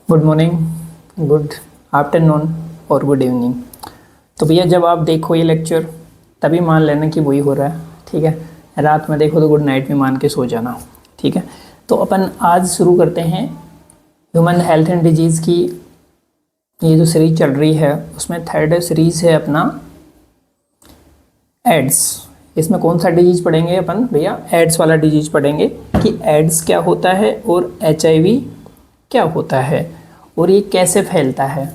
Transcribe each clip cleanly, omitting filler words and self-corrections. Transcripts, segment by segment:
Good morning, good afternoon और good evening. तो भैया जब आप देखो ये लेक्चर तभी मान लेना कि वही हो रहा है, ठीक है। रात में देखो तो गुड नाइट भी मान के सो जाना, ठीक है। तो अपन आज शुरू करते हैं ह्यूमन हेल्थ एंड डिजीज़ की ये जो सीरीज चल रही है उसमें थर्ड सीरीज है अपना एड्स। इसमें कौन सा डिजीज़ पढ़ेंगे अपन भैया? एड्स वाला डिजीज़ पढ़ेंगे कि एड्स क्या होता है और HIV क्या होता है और ये कैसे फैलता है।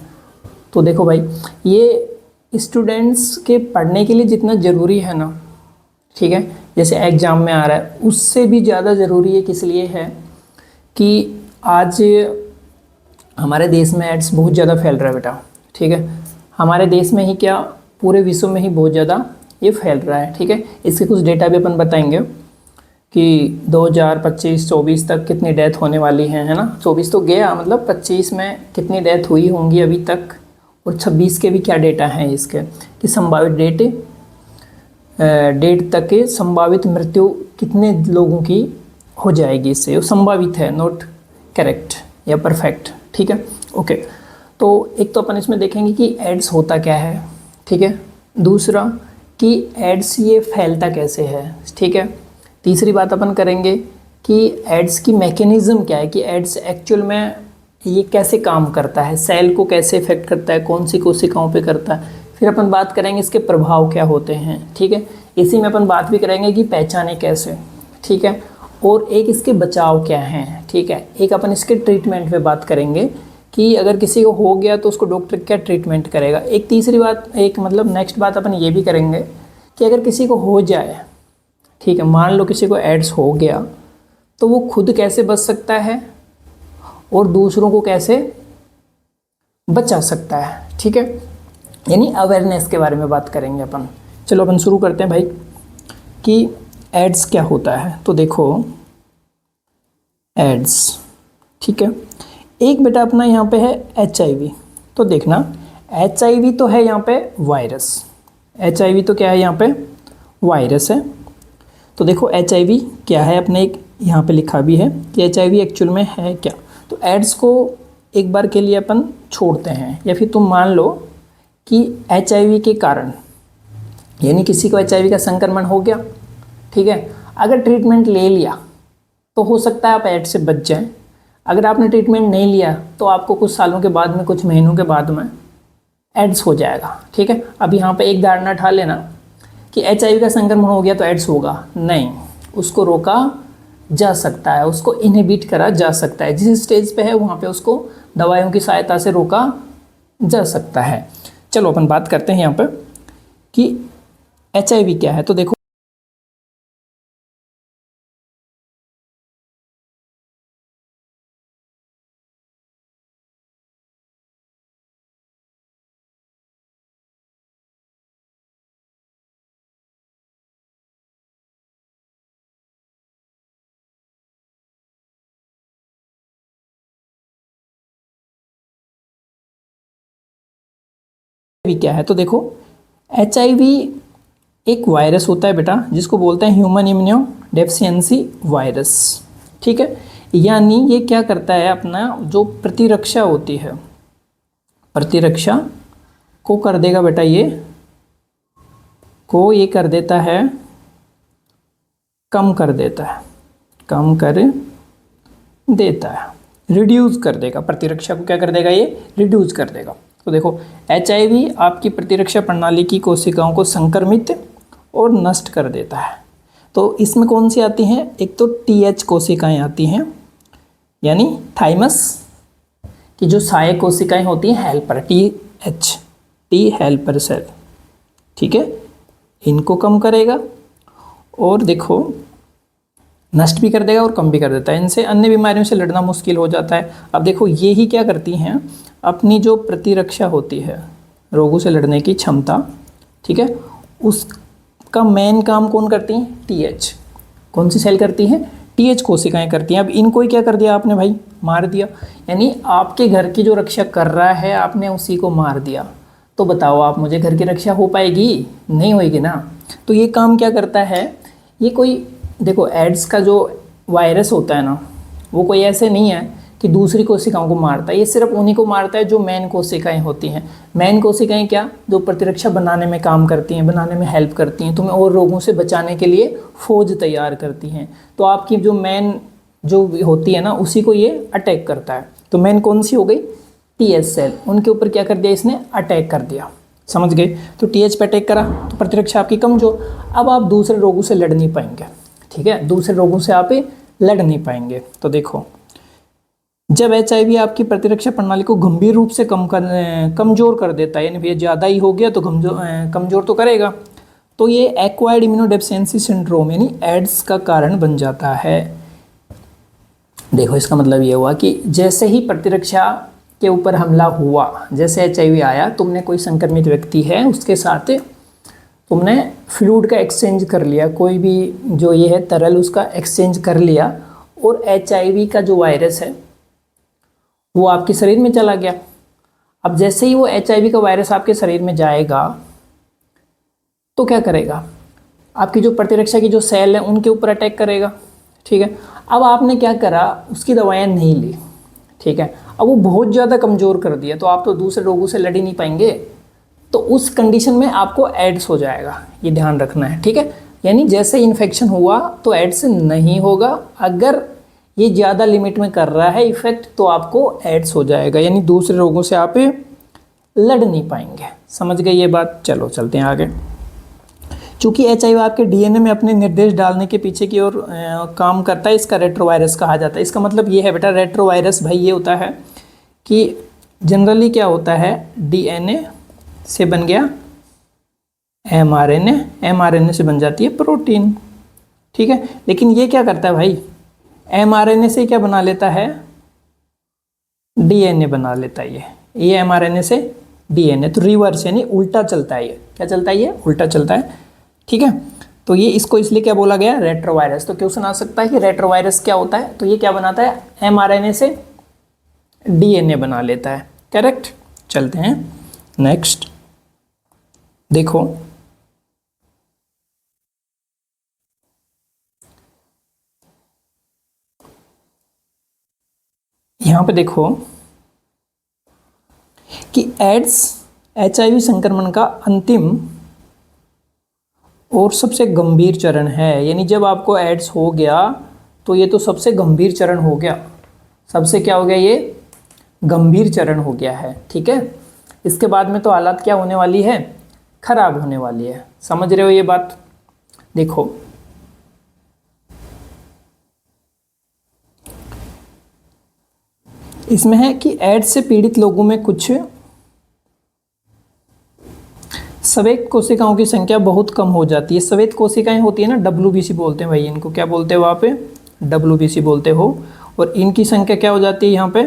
तो देखो भाई, ये स्टूडेंट्स के पढ़ने के लिए जितना ज़रूरी है ना, ठीक है, जैसे एग्ज़ाम में आ रहा है उससे भी ज़्यादा ज़रूरी है। किस लिए है कि आज हमारे देश में एड्स बहुत ज़्यादा फैल रहा है बेटा, ठीक है। हमारे देश में ही क्या, पूरे विश्व में ही बहुत ज़्यादा ये फैल रहा है, ठीक है। इसके कुछ डेटा भी अपन बताएंगे कि 2025-24 तक कितनी डेथ होने वाली है ना। 24 तो गया, मतलब 25 में कितनी डेथ हुई होंगी अभी तक, और 26 के भी क्या डेटा हैं इसके कि संभावित डेट तक के संभावित मृत्यु कितने लोगों की हो जाएगी इससे। वो संभावित है, नॉट करेक्ट या परफेक्ट, ठीक है। ओके, तो एक तो अपन इसमें देखेंगे कि एड्स होता क्या है, ठीक है। दूसरा कि एड्स ये फैलता कैसे है, ठीक है। तीसरी बात अपन करेंगे कि एड्स की मैकेनिज़्म क्या है, कि एड्स एक्चुअल में ये कैसे काम करता है, सेल को कैसे इफेक्ट करता है, कौन सी कोशिकाओं पे करता है। फिर अपन बात करेंगे इसके प्रभाव क्या होते हैं, ठीक है। इसी में अपन बात भी करेंगे कि पहचाने कैसे, ठीक है। और एक इसके बचाव क्या हैं, ठीक है। एक अपन इसके ट्रीटमेंट पे बात करेंगे कि अगर किसी को हो गया तो उसको डॉक्टर क्या ट्रीटमेंट करेगा। एक तीसरी बात, एक मतलब नेक्स्ट बात अपन ये भी करेंगे कि अगर किसी को हो जाए, ठीक है, मान लो किसी को एड्स हो गया तो वो खुद कैसे बच सकता है और दूसरों को कैसे बचा सकता है, ठीक है। यानी अवेयरनेस के बारे में बात करेंगे अपन। चलो अपन शुरू करते हैं भाई कि एड्स क्या होता है। तो देखो एड्स, ठीक है। एक बेटा अपना यहाँ पे है HIV। तो देखना HIV तो है यहाँ पे वायरस, HIV तो क्या है यहाँ पे वायरस है। तो देखो HIV क्या है, अपने एक यहाँ पे लिखा भी है कि HIV एक्चुअल में है क्या। तो एड्स को एक बार के लिए अपन छोड़ते हैं, या फिर तुम मान लो कि HIV के कारण, यानी किसी को HIV का संक्रमण हो गया, ठीक है। अगर ट्रीटमेंट ले लिया तो हो सकता है आप एड्स से बच जाएं। अगर आपने ट्रीटमेंट नहीं लिया तो आपको कुछ सालों के बाद में, कुछ महीनों के बाद में एड्स हो जाएगा, ठीक है। अब यहाँ पे एक धारणा उठा लेना कि HIV का संक्रमण हो गया तो एड्स होगा, नहीं, उसको रोका जा सकता है, उसको इनहिबिट करा जा सकता है। जिस स्टेज पे है वहाँ पे उसको दवाइयों की सहायता से रोका जा सकता है। चलो अपन बात करते हैं यहाँ पे कि HIV क्या है। तो देखो क्या है, तो देखो HIV एक वायरस होता है बेटा जिसको बोलते हैं ह्यूमन इम्यूनो डेफिशिएंसी वायरस, ठीक है। यानी ये क्या करता है, अपना जो प्रतिरक्षा होती है, प्रतिरक्षा को कर देगा बेटा, ये कर देता है, कम कर देता है, कम कर देता है, रिड्यूस कर देगा। प्रतिरक्षा को क्या कर देगा, ये रिड्यूस कर देगा। तो देखो HIV आपकी प्रतिरक्षा प्रणाली की कोशिकाओं को संक्रमित और नष्ट कर देता है। तो इसमें कौन सी आती हैं, एक तो TH कोशिकाएं आती हैं, यानी थाइमस की जो सहायक कोशिकाएं होती हैं, हेल्पर, T हेल्पर सेल, ठीक है, इनको कम करेगा और देखो नष्ट भी कर देगा और कम भी कर देता है। इनसे अन्य बीमारियों से लड़ना मुश्किल हो जाता है। अब देखो ये ही क्या करती हैं, अपनी जो प्रतिरक्षा होती है, रोगों से लड़ने की क्षमता, ठीक है, उसका मेन काम कौन करती हैं, TH। कौन सी सेल करती हैं, TH कोशिकाएं करती हैं। अब इनको ही क्या कर दिया आपने भाई, मार दिया। यानी आपके घर की जो रक्षा कर रहा है आपने उसी को मार दिया। तो बताओ आप मुझे, घर की रक्षा हो पाएगी? नहीं होएगी ना। तो ये काम क्या करता है, ये कोई, देखो एड्स का जो वायरस होता है ना, वो कोई ऐसे नहीं है कि दूसरी कोशिकाओं को मारता है, ये सिर्फ उन्हीं को मारता है जो मेन कोशिकाएं होती हैं। मेन कोशिकाएं क्या, जो प्रतिरक्षा बनाने में काम करती हैं, बनाने में हेल्प करती हैं, तुम्हें और रोगों से बचाने के लिए फौज तैयार करती हैं। तो आपकी जो मेन जो होती है ना, उसी को ये अटैक करता है। तो मेन कौन सी हो गई, टीएच सेल, उनके ऊपर क्या कर दिया इसने, अटैक कर दिया। समझ गए, तो टीएच पे अटैक करा तो प्रतिरक्षा आपकी कमजोर। अब आप दूसरे रोगों से लड़ नहीं पाएंगे, ठीक है, दूसरे रोगों से आप लड़ नहीं पाएंगे। तो देखो, जब HIV आपकी प्रतिरक्षा प्रणाली को गंभीर रूप से कमजोर कर देता है, यानी भैया ज़्यादा ही हो गया तो कमजोर तो करेगा, तो ये एक्वायर्ड इम्यूनोडेफिशिएंसी सिंड्रोम यानी एड्स का कारण बन जाता है। देखो, इसका मतलब ये हुआ कि जैसे ही प्रतिरक्षा के ऊपर हमला हुआ, जैसे HIV आया, तुमने कोई संक्रमित व्यक्ति है उसके साथ तुमने फ्लूइड का एक्सचेंज कर लिया, कोई भी जो ये है तरल उसका एक्सचेंज कर लिया, और HIV का जो वायरस है वो आपके शरीर में चला गया। अब जैसे ही वो HIV का वायरस आपके शरीर में जाएगा तो क्या करेगा, आपकी जो प्रतिरक्षा की जो सेल है उनके ऊपर अटैक करेगा, ठीक है। अब आपने क्या करा, उसकी दवाइयाँ नहीं ली, ठीक है, अब वो बहुत ज़्यादा कमज़ोर कर दिया, तो आप तो दूसरे रोगों से लड़ ही नहीं पाएंगे। तो उस कंडीशन में आपको एड्स हो जाएगा, ये ध्यान रखना है, ठीक है। यानी जैसे इन्फेक्शन हुआ तो एड्स नहीं होगा, अगर ये ज़्यादा लिमिट में कर रहा है इफेक्ट तो आपको एड्स हो जाएगा, यानी दूसरे रोगों से आप लड़ नहीं पाएंगे। समझ गए ये बात, चलो चलते हैं आगे। चूँकि HIV आपके DNA में अपने निर्देश डालने के पीछे की ओर काम करता है, इसका रेट्रोवायरस कहा जाता है। इसका मतलब ये है बेटा, रेट्रोवायरस भाई ये होता है कि जनरली क्या होता है, DNA से बन गया mRNA से बन जाती है प्रोटीन, ठीक है। लेकिन ये क्या करता है भाई, mRNA से क्या बना लेता है, DNA बना लेता है। ये mRNA से DNA, तो रिवर्स यानी उल्टा चलता है। ये क्या चलता है, ये उल्टा चलता है, ठीक है। तो ये इसको इसलिए क्या बोला गया, रेट्रोवायरस। तो क्वेश्चन आ सकता है कि रेट्रोवायरस क्या होता है, तो ये क्या बनाता है, mRNA से DNA बना लेता है, करेक्ट। चलते हैं नेक्स्ट, देखो यहाँ पे देखो कि एड्स HIV संक्रमण का अंतिम और सबसे गंभीर चरण है। यानी जब आपको एड्स हो गया तो ये तो सबसे गंभीर चरण हो गया, सबसे क्या हो गया, ये गंभीर चरण हो गया है, ठीक है। इसके बाद में तो हालत क्या होने वाली है, खराब होने वाली है। समझ रहे हो ये बात। देखो इसमें है कि एड्स से पीड़ित लोगों में कुछ श्वेत कोशिकाओं की संख्या बहुत कम हो जाती है। श्वेत कोशिकाएं होती है ना, WBC बोलते हैं भाई इनको, क्या बोलते हैं वहाँ पे, WBC बोलते हो। और इनकी संख्या क्या हो जाती है, यहाँ पे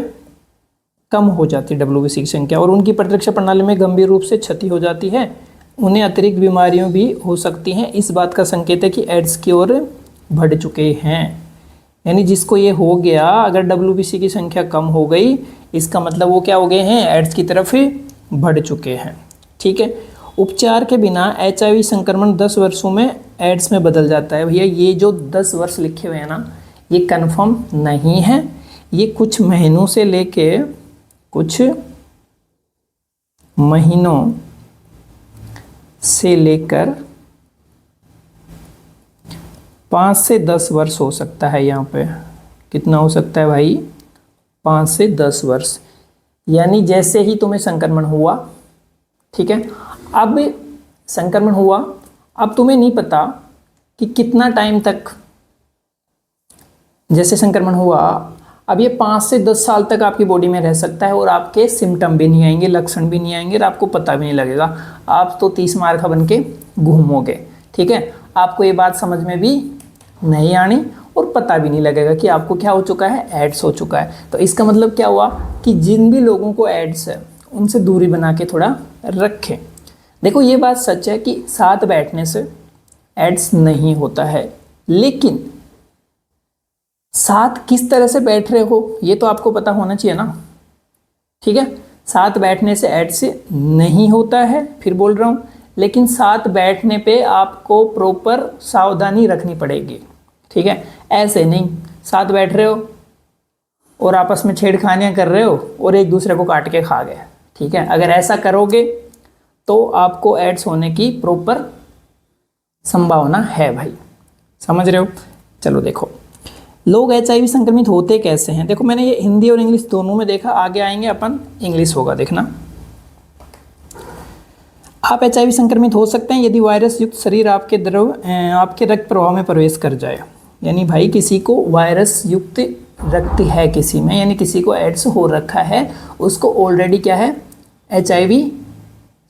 कम हो जाती है WBC की संख्या, और उनकी प्रतिरक्षा प्रणाली में गंभीर रूप से क्षति हो जाती है। उन्हें अतिरिक्त बीमारियों भी हो सकती हैं। इस बात का संकेत है कि एड्स की ओर बढ़ चुके हैं। यानी जिसको ये हो गया, अगर WBC की संख्या कम हो गई, इसका मतलब वो क्या हो गए हैं, एड्स की तरफ ही बढ़ चुके हैं, ठीक है। उपचार के बिना HIV संक्रमण 10 वर्षों में एड्स में बदल जाता है। भैया ये जो 10 वर्ष लिखे हुए हैं ना, ये कंफर्म नहीं है, ये कुछ महीनों से लेके कुछ महीनों से लेकर 5 से 10 वर्ष हो सकता है। यहाँ पे कितना हो सकता है भाई, 5 से 10 वर्ष। यानी जैसे ही तुम्हें संक्रमण हुआ, ठीक है, अब संक्रमण हुआ, अब तुम्हें नहीं पता कि कितना टाइम तक, जैसे संक्रमण हुआ, अब ये 5 से 10 साल तक आपकी बॉडी में रह सकता है और आपके सिम्टम भी नहीं आएंगे, लक्षण भी नहीं आएंगे और आपको पता भी नहीं लगेगा। आप तो 30 मार खा बन के घूमोगे, ठीक है। आपको ये बात समझ में भी नहीं आनी और पता भी नहीं लगेगा कि आपको क्या हो चुका है, एड्स हो चुका है। तो इसका मतलब क्या हुआ कि जिन भी लोगों को एड्स है उनसे दूरी बना के थोड़ा रखें। देखो ये बात सच है कि साथ बैठने से एड्स नहीं होता है, लेकिन साथ किस तरह से बैठ रहे हो ये तो आपको पता होना चाहिए ना, ठीक है। साथ बैठने से एड्स नहीं होता है, फिर बोल रहा हूँ, लेकिन साथ बैठने पे आपको प्रॉपर सावधानी रखनी पड़ेगी, ठीक है। ऐसे नहीं साथ बैठ रहे हो और आपस में छेड़खानियाँ कर रहे हो और एक दूसरे को काट के खा गए, ठीक है। अगर ऐसा करोगे तो आपको एड्स होने की प्रॉपर संभावना है भाई, समझ रहे हो। चलो देखो, लोग HIV संक्रमित होते कैसे हैं। देखो मैंने ये हिंदी और इंग्लिश दोनों में देखा, आगे आएंगे अपन इंग्लिश होगा, देखना। आप HIV संक्रमित हो सकते हैं यदि वायरस युक्त शरीर आपके रक्त प्रवाह में प्रवेश कर जाए। यानी भाई किसी को वायरस युक्त रक्त है किसी में, यानी किसी को एड्स हो रखा है, उसको ऑलरेडी क्या है, HIV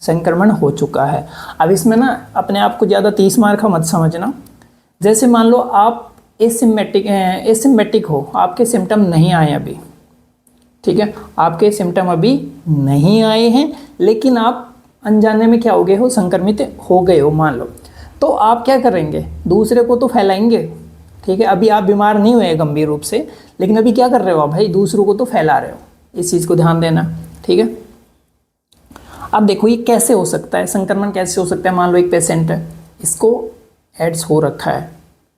संक्रमण हो चुका है। अब इसमें ना अपने आप को ज़्यादा 30 मार का मत समझना। जैसे मान लो आप एसिम्मेटिक हो, आपके सिम्टम नहीं आए अभी, ठीक है, आपके सिम्टम अभी नहीं आए हैं, लेकिन आप अनजाने में क्या हो गए हो, संक्रमित हो गए हो मान लो, तो आप क्या करेंगे, दूसरे को तो फैलाएंगे, ठीक है। अभी आप बीमार नहीं हुए गंभीर रूप से, लेकिन अभी क्या कर रहे हो आप भाई, दूसरों को तो फैला रहे हो। इस चीज़ को ध्यान देना, ठीक है। अब देखो ये कैसे हो सकता है, संक्रमण कैसे हो सकता है। मान लो एक पेशेंट है, इसको एड्स हो रखा है,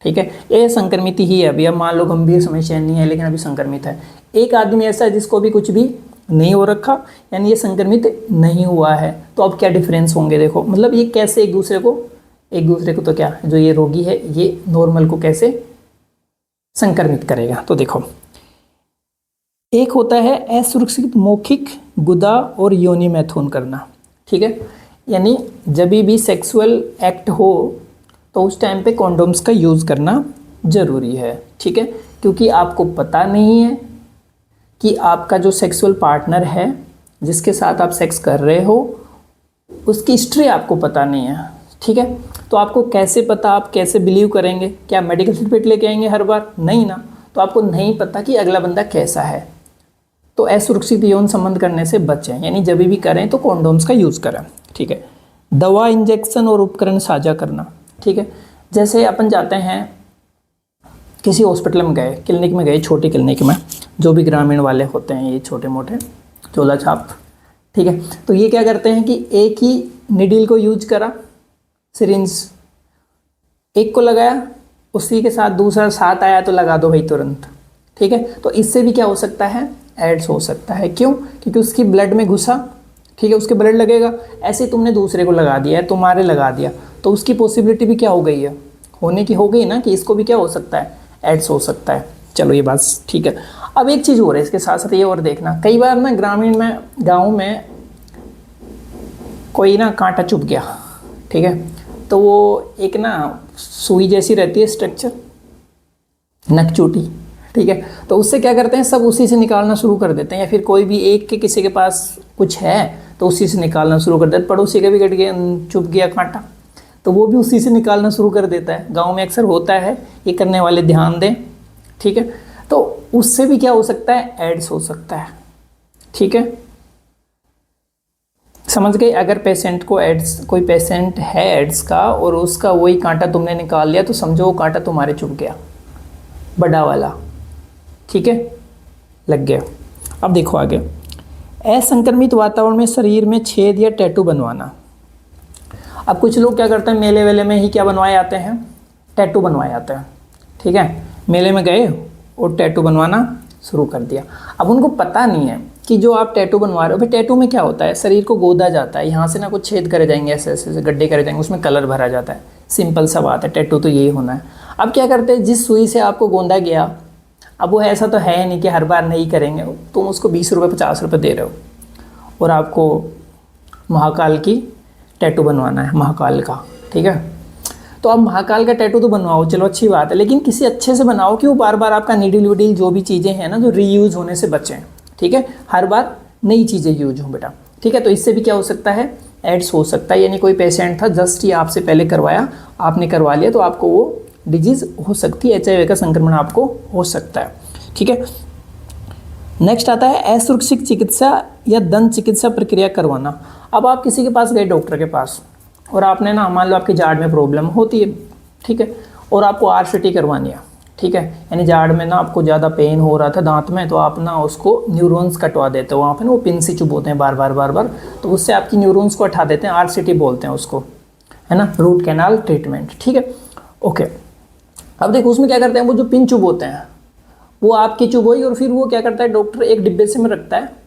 ठीक है, ये संक्रमित ही है अभी। अब मान लो गंभीर समस्या नहीं है लेकिन अभी संक्रमित है। एक आदमी ऐसा है जिसको अभी कुछ भी नहीं हो रखा, यानी ये संक्रमित नहीं हुआ है। तो अब क्या डिफरेंस होंगे, देखो मतलब ये कैसे एक दूसरे को तो क्या, जो ये रोगी है ये नॉर्मल को कैसे संक्रमित करेगा। तो देखो, एक होता है असुरक्षित मौखिक गुदा और योनि मैथुन करना, ठीक है। यानी जब भी सेक्सुअल एक्ट हो तो उस टाइम पे कॉन्डोम्स का यूज़ करना ज़रूरी है, ठीक है, क्योंकि आपको पता नहीं है कि आपका जो सेक्सुअल पार्टनर है जिसके साथ आप सेक्स कर रहे हो उसकी हिस्ट्री आपको पता नहीं है, ठीक है। तो आपको कैसे पता, आप कैसे बिलीव करेंगे, क्या मेडिकल सर्टिफिकेट लेके आएंगे हर बार, नहीं ना। तो आपको नहीं पता कि अगला बंदा कैसा है, तो असुरक्षित यौन संबंध करने से बचें, यानी जब भी करें तो कॉन्डोम्स का यूज़ करें, ठीक है। दवा, इंजेक्शन और उपकरण साझा करना, ठीक है। जैसे अपन जाते हैं किसी हॉस्पिटल में गए, क्लिनिक में गए, छोटी क्लिनिक में, जो भी ग्रामीण वाले होते हैं ये छोटे मोटे चोला छाप, ठीक है। तो ये क्या करते हैं कि एक ही निडल को यूज करा, सिरिंज एक को लगाया, उसी के साथ दूसरा साथ आया तो लगा दो भाई तुरंत, ठीक है। तो इससे भी क्या हो सकता है, एड्स हो सकता है। क्यों, क्योंकि उसकी ब्लड में घुसा, ठीक है, उसके ब्लड लगेगा। ऐसे ही तुमने दूसरे को लगा दिया है, तुम्हारे लगा दिया, तो उसकी पॉसिबिलिटी भी क्या हो गई है, होने की हो गई ना, कि इसको भी क्या हो सकता है, एड्स हो सकता है। चलो ये बात ठीक है। अब एक चीज़ और है इसके साथ साथ ये और देखना, कई बार ना ग्रामीण में, गाँव में कोई ना कांटा चुभ गया, ठीक है, तो वो एक ना सुई जैसी रहती है स्ट्रक्चर, नकचूटी, ठीक है, तो उससे क्या करते हैं, सब उसी से निकालना शुरू कर देते हैं। या फिर कोई भी एक के किसी के पास कुछ है तो उसी से निकालना शुरू कर देते हैं। पड़ोसी का भी कट गया, चुभ गया कांटा, तो वो भी उसी से निकालना शुरू कर देता है। गांव में अक्सर होता है, ये करने वाले ध्यान दें, ठीक है। तो उससे भी क्या हो सकता है, एड्स हो सकता है, ठीक है, समझ गए। अगर पेशेंट को एड्स, कोई पेशेंट है एड्स का और उसका वही कांटा तुमने निकाल लिया, तो समझो वो कांटा तुम्हारे चुभ गया, बड़ा वाला, ठीक है, लग गया। अब देखो आगे, असंक्रमित वातावरण में शरीर में छेद या टैटू बनवाना। अब कुछ लोग क्या करते हैं, मेले वेले में ही क्या बनवाए जाते हैं, टैटू बनवाए जाते हैं, ठीक है। मेले में गए और टैटू बनवाना शुरू कर दिया। अब उनको पता नहीं है कि जो आप टैटू बनवा रहे हो, भाई टैटू में क्या होता है, शरीर को गोदा जाता है, यहाँ से ना कुछ छेद करे जाएंगे, ऐसे ऐसे गड्ढे करे जाएंगे, उसमें कलर भरा जाता है, सिंपल सा बात है, टैटू तो यही होना है। अब क्या करते हैं, जिस सुई से आपको गोंदा गया, अब वो ऐसा तो है नहीं कि हर बार नहीं करेंगे, तुम उसको 20 रुपये 50 रुपये दे रहे हो और आपको महाकाल की टैटू बनवाना है, महाकाल का, ठीक है। तो अब महाकाल का टैटू तो बनवाओ, चलो अच्छी बात है, लेकिन किसी अच्छे से बनाओ कि वो बार बार आपका नीडल वीडल जो भी चीज़ें हैं ना, जो रीयूज़ होने से बचें, ठीक है, हर बार नई चीज़ें यूज हों बेटा, ठीक है। तो इससे भी क्या हो सकता है, एड्स हो सकता है। यानी कोई पेशेंट था, जस्ट ही आपसे पहले करवाया, आपने करवा लिया, तो आपको वो डिजीज़ हो सकती है, HIV का संक्रमण आपको हो सकता है, ठीक है। नेक्स्ट आता है असुरक्षित चिकित्सा या दंत चिकित्सा प्रक्रिया करवाना। अब आप किसी के पास गए, डॉक्टर के पास, और आपने ना, मान लो आपकी जाड़ में प्रॉब्लम होती है, ठीक है, और आपको RCT करवानी है, ठीक है, यानी जाड़ में ना आपको ज़्यादा पेन हो रहा था दांत में, तो आप ना उसको न्यूरॉन्स कटवा देते हो, वहाँ पे ना वो पिन से चुभोते हैं बार बार, तो उससे आपकी न्यूरॉन्स को हटा देते हैं, RCT बोलते हैं उसको, है ना, रूट कैनाल ट्रीटमेंट, ठीक है, ओके। अब देखो उसमें क्या करते हैं, वो जो पिन चुभोते हैं वो आपकी चुभोई और फिर वो क्या करता है, डॉक्टर एक डिब्बे से में रखता है।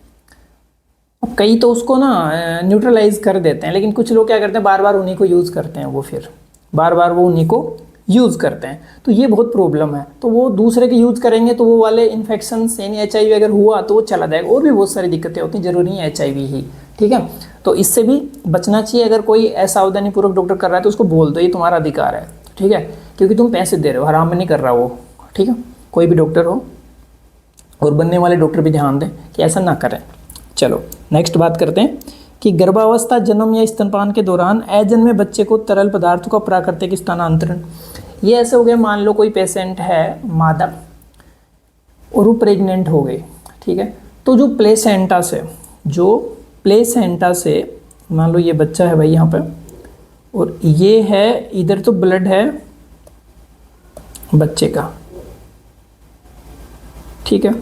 अब कई तो उसको ना न्यूट्रलाइज कर देते हैं, लेकिन कुछ लोग क्या करते हैं, बार बार उन्हीं को यूज़ करते हैं, वो फिर बार बार वो उन्हीं को यूज़ करते हैं, तो ये बहुत प्रॉब्लम है। तो वो दूसरे के यूज़ करेंगे तो वो वाले इन्फेक्शन यानी HIV अगर हुआ तो वो चला जाएगा, और भी बहुत सारी दिक्कतें होती हैं, ज़रूरी नहीं है HIV ही, ठीक है। तो इससे भी बचना चाहिए। अगर कोई असावधानी पूर्वक डॉक्टर कर रहा है तो उसको बोल दो, ये तुम्हारा अधिकार है, ठीक है, क्योंकि तुम पैसे दे रहे हो, हराम में नहीं कर रहा वो, ठीक है। कोई भी डॉक्टर हो, और बनने वाले डॉक्टर भी ध्यान दें कि ऐसा ना करें। चलो नेक्स्ट बात करते हैं कि गर्भावस्था, जन्म या स्तनपान के दौरान अजन्मे बच्चे को तरल पदार्थों का प्राकृतिक स्थानांतरण। ये ऐसे हो गया, मान लो कोई पेशेंट है मादा और वो प्रेग्नेंट हो गई, ठीक है, तो जो प्लेसेंटा से मान लो ये बच्चा है भाई यहाँ पे, और ये है, इधर तो ब्लड है बच्चे का, ठीक है,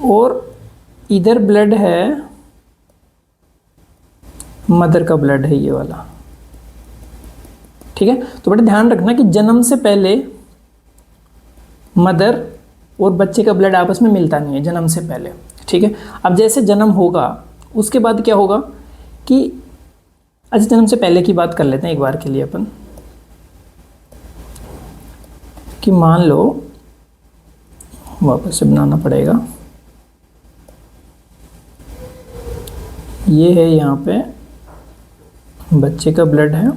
और इधर ब्लड है मदर का, ब्लड है ये वाला, ठीक है। तो बेटा ध्यान रखना कि जन्म से पहले मदर और बच्चे का ब्लड आपस में मिलता नहीं है, जन्म से पहले, ठीक है। अब जैसे जन्म होगा उसके बाद क्या होगा कि, अच्छा जन्म से पहले की बात कर लेते हैं एक बार के लिए अपन, कि मान लो, वापस से बनाना पड़ेगा, ये है यहाँ पे बच्चे का ब्लड है,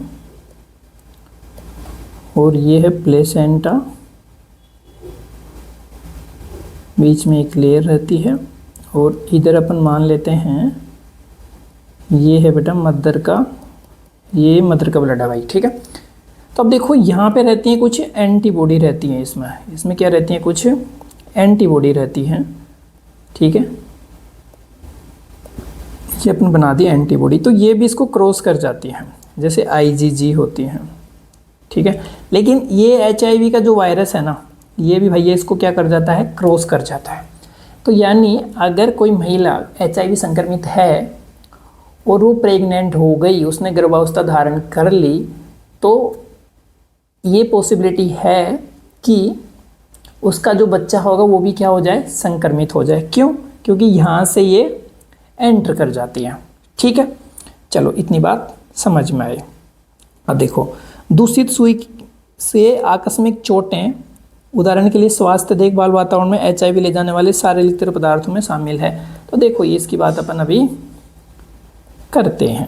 और ये है प्लेसेंटा, बीच में एक लेयर रहती है, और इधर अपन मान लेते हैं ये है बेटा मदर का, ये मदर का ब्लड है भाई, ठीक है। तो अब देखो यहाँ पे रहती हैं कुछ एंटीबॉडी रहती हैं, इसमें क्या रहती हैं, कुछ एंटीबॉडी रहती हैं, ठीक है, ये अपन बना दी एंटीबॉडी, तो ये भी इसको क्रॉस कर जाती हैं, जैसे IgG होती हैं, ठीक है। लेकिन ये HIV का जो वायरस है ना, ये भी भैया इसको क्या कर जाता है, क्रॉस कर जाता है। तो यानी अगर कोई महिला HIV संक्रमित है और वो प्रेग्नेंट हो गई, उसने गर्भावस्था धारण कर ली, तो ये पॉसिबिलिटी है कि उसका जो बच्चा होगा वो भी क्या हो जाए, संक्रमित हो जाए। क्यों? क्योंकि यहाँ से ये एंटर कर जाती है, ठीक है। चलो इतनी बात समझ में आई। अब देखो, दूषित सुई से आकस्मिक चोटें, उदाहरण के लिए स्वास्थ्य देखभाल वातावरण में HIV ले जाने वाले शारीरिक तरल पदार्थों में शामिल है। तो देखो ये इसकी बात अपन अभी करते हैं।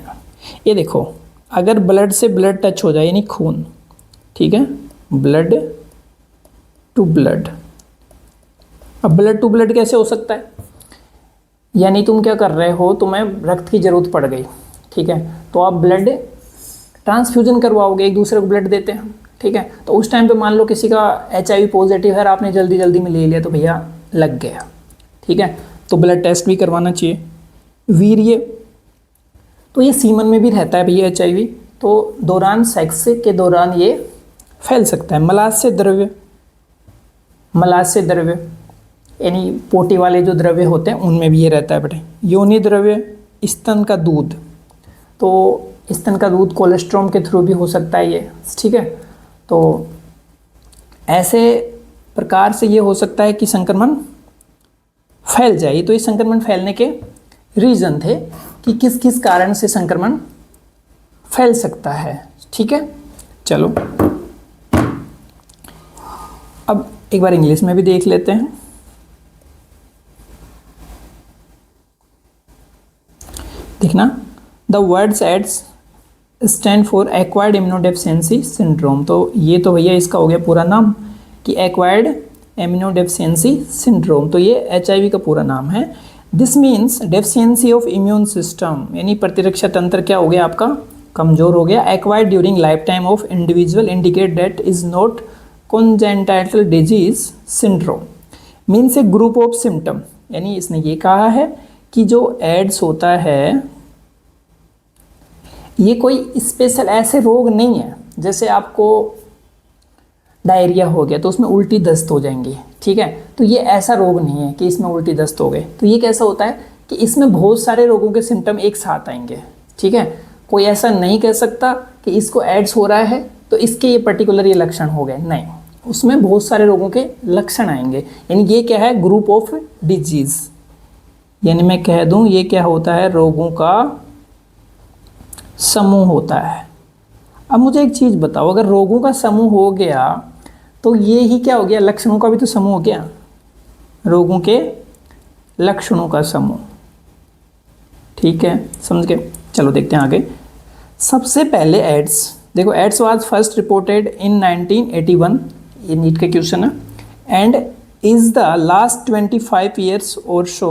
ये देखो, अगर ब्लड से ब्लड टच हो जाए, यानी खून, ठीक है, ब्लड टू ब्लड। अब ब्लड टू ब्लड कैसे हो सकता है, यानी तुम क्या कर रहे हो, तुम्हें रक्त की ज़रूरत पड़ गई, ठीक है, तो आप ब्लड ट्रांसफ्यूजन करवाओगे, एक दूसरे को ब्लड देते हैं, ठीक है। तो उस टाइम पे मान लो किसी का HIV पॉजिटिव है, आपने जल्दी जल्दी में ले लिया तो भैया लग गया, ठीक है, तो ब्लड टेस्ट भी करवाना चाहिए। वीर्य, तो ये सीमन में भी रहता है भैया HIV, तो दौरान सेक्स के दौरान ये फैल सकता है। मलाशय द्रव्य यानी पोटी वाले जो द्रव्य होते हैं उनमें भी ये रहता है बेटे। योनि द्रव्य, स्तन का दूध, तो स्तन का दूध कोलेस्ट्रॉम के थ्रू भी हो सकता है ये, ठीक है। तो ऐसे प्रकार से ये हो सकता है कि संक्रमण फैल जाए। तो ये संक्रमण फैलने के रीज़न थे कि किस किस कारण से संक्रमण फैल सकता है, ठीक है। चलो अब एक बार इंग्लिश में भी देख लेते हैं। देखना, the words AIDS stand for acquired immunodeficiency syndrome. तो ये तो भैया इसका हो गया पूरा नाम कि एक्वायर्ड इम्यूनोडेफिशिएंसी सिंड्रोम, तो ये HIV का पूरा नाम है। This means deficiency of immune system, यानी प्रतिरक्षा तंत्र क्या हो गया आपका, कमजोर हो गया। Acquired during life time of individual indicate that is not congenital disease syndrome, means A group of symptom, यानी इसने ये कहा है कि जो एड्स होता है ये कोई स्पेशल ऐसे रोग नहीं है, जैसे आपको डायरिया हो गया तो उसमें उल्टी दस्त हो जाएंगी, ठीक है, तो ये ऐसा रोग नहीं है कि इसमें उल्टी दस्त हो गए। तो ये कैसा होता है कि इसमें बहुत सारे रोगों के सिम्टम एक साथ आएंगे, ठीक है। कोई ऐसा नहीं कह सकता कि इसको एड्स हो रहा है तो इसके ये पर्टिकुलर ये लक्षण हो गए, नहीं, उसमें बहुत सारे रोगों के लक्षण आएंगे। यानी ये क्या है, ग्रुप ऑफ डिजीज, यानी मैं कह दूं ये क्या होता है, रोगों का समूह होता है। अब मुझे एक चीज़ बताओ, अगर रोगों का समूह हो गया तो ये ही क्या हो गया, लक्षणों का भी तो समूह हो गया, रोगों के लक्षणों का समूह। ठीक है, समझ गए। चलो देखते हैं आगे। सबसे पहले एड्स, देखो AIDS was first reported in 1981, ये नीट का क्वेश्चन है, and is the last 25 years और so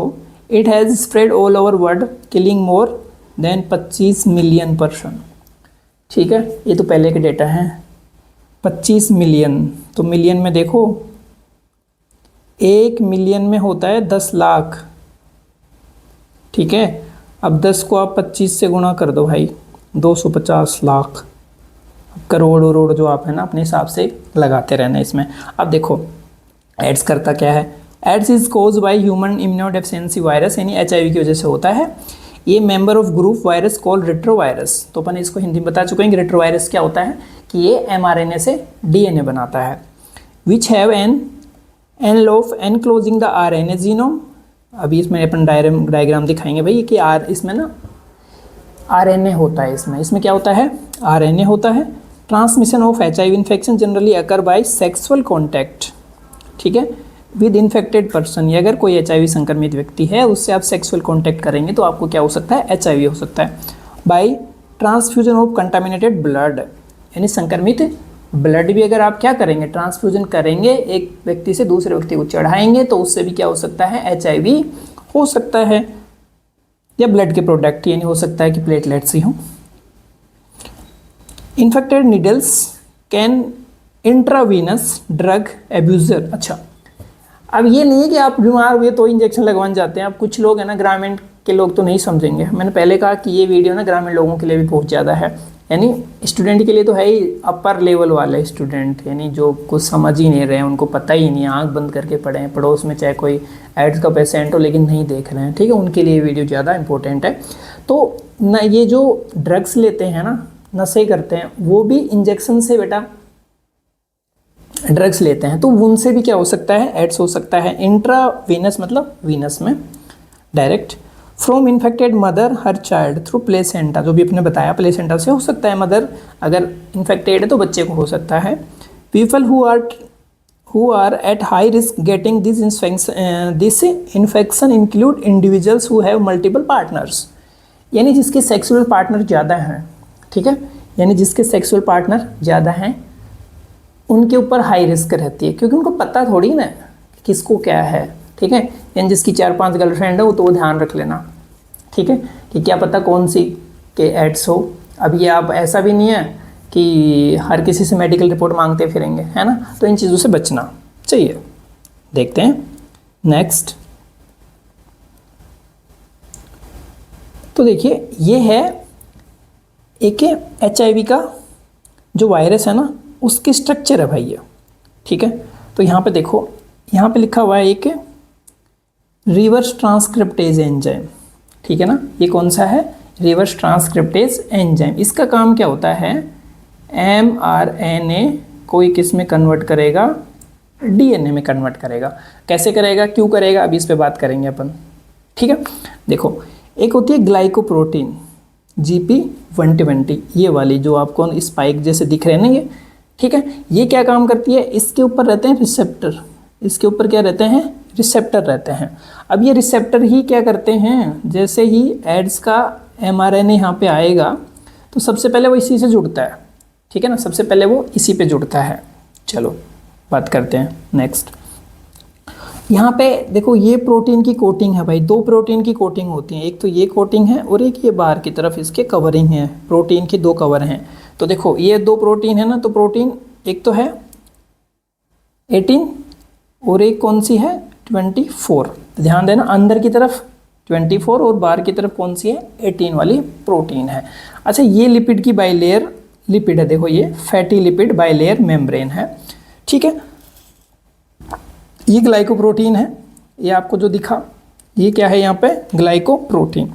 it has spread all over world killing more than 25 million person. ठीक है, ये तो पहले के डेटा हैं। 25 मिलियन, तो मिलियन में देखो 1 मिलियन में होता है 10 लाख। ठीक है, अब 10 को आप 25 से गुणा कर दो भाई, 250 लाख। करोड़ वरोड़ जो आप है ना अपने हिसाब से लगाते रहना इसमें। अब देखो एड्स करता क्या है, AIDS is cause by human immunodeficiency virus, यानी HIV की वजह से होता है। ये member of group virus called retrovirus, तो अपन इसको हिंदी में बता चुके हैं कि रेट्रोवायरस क्या होता है, कि ये mRNA से DNA बनाता है। Which have an envelope enclosing the RNA genome. अभी इसमें अपन डायग्राम दिखाएंगे भाई कि इसमें ना RNA होता है, इसमें क्या होता है, RNA होता है। Transmission of HIV infection generally occur by sexual contact, ठीक है, विद इन्फेक्टेड पर्सन। ये अगर कोई HIV संक्रमित व्यक्ति है उससे आप सेक्सुअल कॉन्टैक्ट करेंगे तो आपको क्या हो सकता है, HIV हो सकता है। By transfusion of contaminated blood, यानी संक्रमित ब्लड भी अगर आप क्या करेंगे, ट्रांसफ्यूजन करेंगे, एक व्यक्ति से दूसरे व्यक्ति को चढ़ाएंगे तो उससे भी क्या हो सकता है, HIV हो सकता है। या ब्लड के प्रोडक्ट, यानी हो सकता है कि प्लेटलेट्स ही हों। Infected needles can intravenous drug abuser. अच्छा, अब ये नहीं है कि आप बीमार हुए तो इंजेक्शन लगवाने जाते हैं। अब कुछ लोग हैं ना, ग्रामीण के लोग तो नहीं समझेंगे। मैंने पहले कहा कि ये वीडियो ना ग्रामीण लोगों के लिए भी बहुत ज़्यादा है, यानी स्टूडेंट के लिए तो है ही, अपर लेवल वाले स्टूडेंट, यानी जो कुछ समझ ही नहीं रहे हैं, उनको पता ही नहीं, आंख बंद करके पढ़े हैं, पड़ोस में चाहे कोई एड्स का पेशेंट हो लेकिन नहीं देख रहे हैं, ठीक है, उनके लिए वीडियो ज़्यादा इंपॉर्टेंट है। तो ना ये जो ड्रग्स लेते हैं ना, नशे करते हैं, वो भी इंजेक्शन से बेटा ड्रग्स लेते हैं, तो उनसे भी क्या हो सकता है, एड्स हो सकता है। इंट्रावीनस मतलब वीनस में direct. From infected mother her child through placenta, जो भी आपने बताया प्लेसेंटा से हो सकता है, मदर अगर इन्फेक्टेड है तो बच्चे को हो सकता है। People who are at high risk getting this infection include individuals who have multiple partners, यानी जिसके सेक्सुअल पार्टनर ज़्यादा हैं, ठीक है, यानी जिसके सेक्सुअल पार्टनर ज़्यादा हैं उनके ऊपर हाई रिस्क रहती है, क्योंकि उनको पता थोड़ी ना किसको क्या है, ठीक है। यानी जिसकी 4-5 गर्लफ्रेंड हो तो वो ध्यान रख लेना, ठीक है, कि क्या पता कौन सी के एड्स हो। अब ये आप ऐसा भी नहीं है कि हर किसी से मेडिकल रिपोर्ट मांगते फिरेंगे, है ना, तो इन चीज़ों से बचना चाहिए। देखते हैं नेक्स्ट। तो देखिए ये है एक HIV का जो वायरस है ना, उसकी स्ट्रक्चर है भाई ये, ठीक है। तो यहाँ पे देखो, यहाँ पे लिखा हुआ है एक रिवर्स ट्रांसक्रिप्टेज एंजाइम, ठीक है ना, ये कौन सा है, रिवर्स ट्रांसक्रिप्टेज एंजाइम। इसका काम क्या होता है, mRNA को किस में कन्वर्ट करेगा, DNA में कन्वर्ट करेगा। कैसे करेगा, क्यों करेगा, अभी इस पे बात करेंगे अपन, ठीक है। देखो एक होती है ग्लाइकोप्रोटीन GP120, ये वाली जो आपको स्पाइक जैसे दिख रहे हैं ना ये, ठीक है, ये क्या काम करती है, इसके ऊपर रहते हैं रिसेप्टर, इसके ऊपर क्या रहते हैं, रिसेप्टर रहते हैं। अब ये रिसेप्टर ही क्या करते हैं, जैसे ही एड्स का mRNA यहाँ पे आएगा तो सबसे पहले वो इसी से जुड़ता है, ठीक है ना, सबसे पहले वो इसी पे जुड़ता है। चलो बात करते हैं नेक्स्ट। यहाँ पे देखो ये प्रोटीन की कोटिंग है भाई, 2 प्रोटीन की कोटिंग होती है, एक तो ये कोटिंग है और एक ये बाहर की तरफ इसके कवरिंग है, प्रोटीन की 2 कवर हैं। तो देखो ये 2 प्रोटीन है ना, तो प्रोटीन एक तो है 18 और एक कौन सी है 24। ध्यान देना, अंदर की तरफ 24 और बाहर की तरफ कौन सी है, 18 वाली प्रोटीन है। अच्छा, ये लिपिड की बाइलेयर लिपिड है, देखो ये फैटी लिपिड बाइलेयर मेम्ब्रेन है, ठीक है। ये ग्लाइकोप्रोटीन है, ये आपको जो दिखा ये क्या है, यहाँ पे ग्लाइकोप्रोटीन।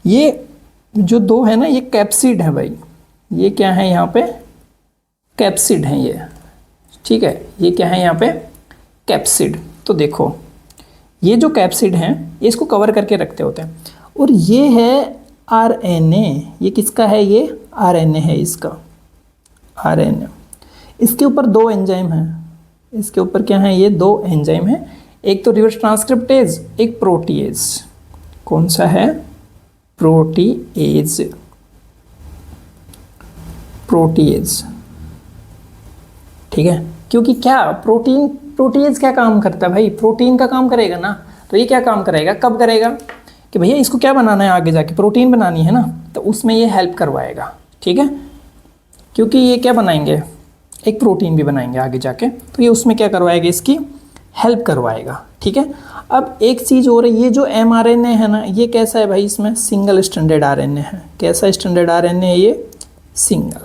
ये जो 2 है ना, ये कैप्सिड है भाई, ये क्या है यहाँ पे, कैप्सिड है ये, ठीक है, ये क्या है यहाँ पे, कैप्सिड। तो देखो ये जो कैप्सिड हैं ये इसको कवर करके रखते होते हैं, और ये है आरएनए। ये किसका है, ये आरएनए है इसका, आरएनए। इसके ऊपर दो एंजाइम हैं, इसके ऊपर क्या है, ये दो एंजाइम हैं, एक तो रिवर्स ट्रांसक्रिप्टेज, एक प्रोटीएज। कौन सा है, प्रोटीएज, प्रोटीएज। ठीक है, क्योंकि क्या प्रोटीएज क्या काम करता है भाई, प्रोटीन का काम करेगा ना। तो ये क्या काम करेगा, कब करेगा, कि भैया इसको क्या बनाना है आगे जाके, प्रोटीन बनानी है ना, तो उसमें ये हेल्प करवाएगा। ठीक है, क्योंकि ये क्या बनाएंगे, एक प्रोटीन भी बनाएंगे आगे जाके, तो ये उसमें क्या करवाएगा, इसकी हेल्प करवाएगा। ठीक है, अब एक चीज़ और है, ये जो mRNA है ना, ये कैसा है भाई, इसमें सिंगल स्टैंडर्ड आरएनए है। कैसा स्टैंडर्ड आरएनए है ये, सिंगल।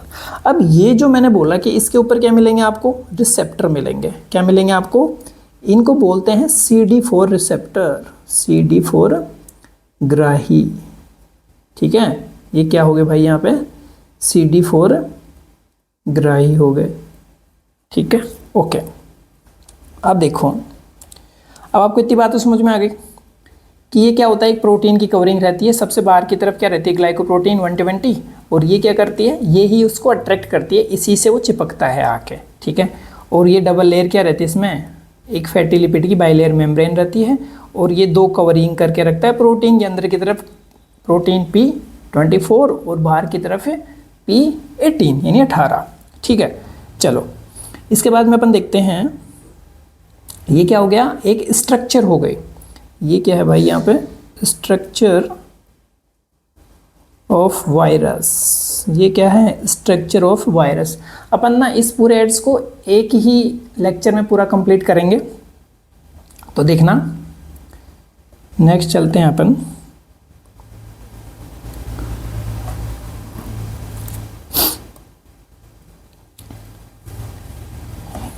अब ये जो मैंने बोला कि इसके ऊपर क्या मिलेंगे आपको, रिसेप्टर मिलेंगे। क्या मिलेंगे आपको, इनको बोलते हैं CD4 रिसेप्टर, CD4 ग्राही। ठीक है, ये क्या हो गए भाई यहाँ पे, CD4 ग्राही हो गए। ठीक है, ओके। अब देखो, अब आपको इतनी बात तो समझ में आ गई कि ये क्या होता है, एक प्रोटीन की कवरिंग रहती है, सबसे बाहर की तरफ क्या रहती है, ग्लाइकोप्रोटीन 120, और ये क्या करती है, ये ही उसको अट्रैक्ट करती है, इसी से वो चिपकता है आके। ठीक है, और ये डबल लेयर क्या रहती है, इसमें एक फैटी लिपिड की बाइलेयर मेम्ब्रेन रहती है, और ये दो कवरिंग करके रखता है प्रोटीन के अंदर की तरफ, प्रोटीन P24 और बाहर की तरफ है P18 यानी 18। ठीक है, चलो इसके बाद में अपन देखते हैं, ये क्या हो गया, एक स्ट्रक्चर हो गई। ये क्या है भाई यहाँ पे, स्ट्रक्चर ऑफ वायरस। ये क्या है, स्ट्रक्चर ऑफ वायरस। अपन ना इस पूरे एड्स को एक ही लेक्चर में पूरा कंप्लीट करेंगे, तो देखना। नेक्स्ट चलते हैं अपन,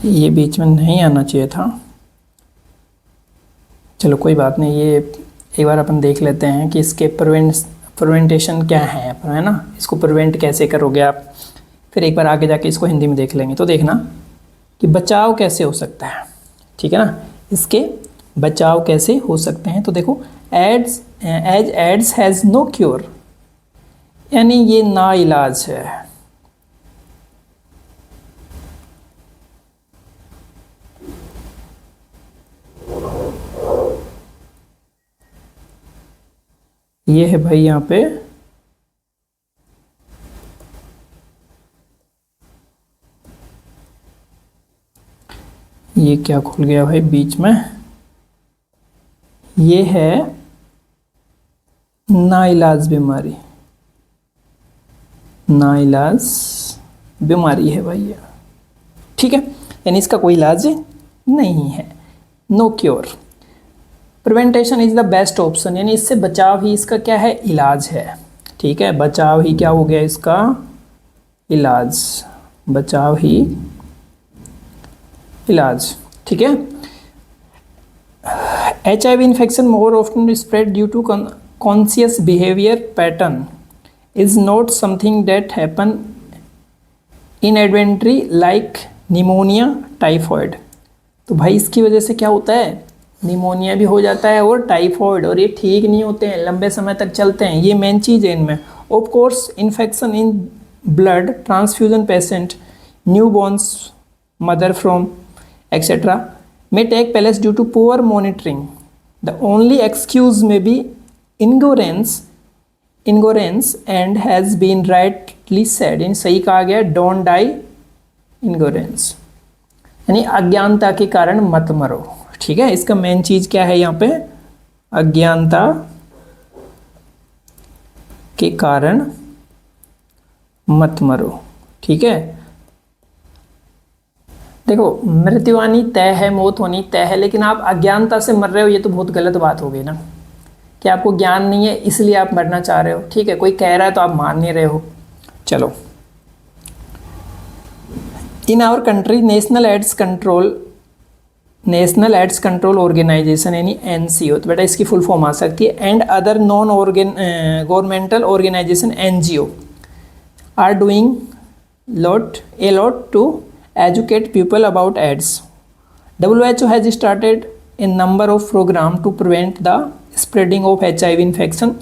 ये बीच में नहीं आना चाहिए था, चलो कोई बात नहीं। ये एक बार अपन देख लेते हैं कि इसके प्रिवेंटेशन क्या है ना, इसको प्रिवेंट कैसे करोगे आप, फिर एक बार आगे जाके इसको हिंदी में देख लेंगे। तो देखना कि बचाव कैसे हो सकता है। ठीक है ना, इसके बचाव कैसे हो सकते हैं। तो देखो, एड्स हैज़ नो क्योर, यानी ये ना इलाज है। ये है भाई यहाँ पे ये क्या खुल गया भाई बीच में, ये है नाइलाज बीमारी, नाइलाज बीमारी है भाई ये। ठीक है, यानी इसका कोई इलाज नहीं है, no cure. Prevention is the best option, यानी इससे बचाव ही इसका क्या है, इलाज है। ठीक है, बचाव ही क्या हो गया इसका, इलाज, बचाव ही इलाज। ठीक है, HIV infection more often spread due to conscious behaviour pattern is not something that happen inadvertently like pneumonia, typhoid. तो भाई इसकी वजह से क्या होता है, निमोनिया भी हो जाता है और टाइफॉइड, और ये ठीक नहीं होते हैं, लंबे समय तक चलते हैं। ये मेन चीज़ है इनमें। Of course infection in blood transfusion patient, new borns mother from etcetera may take place due to poor monitoring. The only excuse may be ignorance and has been rightly said, इन सही कहा गया, don't die ignorance, यानी अज्ञानता के कारण मत मरो। ठीक है, इसका मेन चीज क्या है यहाँ पे, अज्ञानता के कारण मत मरो। ठीक है, देखो मृत्युवानी तय है, मौत होनी तय है, लेकिन आप अज्ञानता से मर रहे हो, ये तो बहुत गलत बात हो गई ना, कि आपको ज्ञान नहीं है इसलिए आप मरना चाह रहे हो। ठीक है, कोई कह रहा है तो आप मान नहीं रहे हो। चलो, in our country national AIDS control organisation यानी NCO, तो बेटा इसकी फुल फॉर्म आ सकती है, and other non governmental organisation NGO are doing lot to educate people about AIDS. WHO has started a number of programs to prevent the spreading of HIV infection.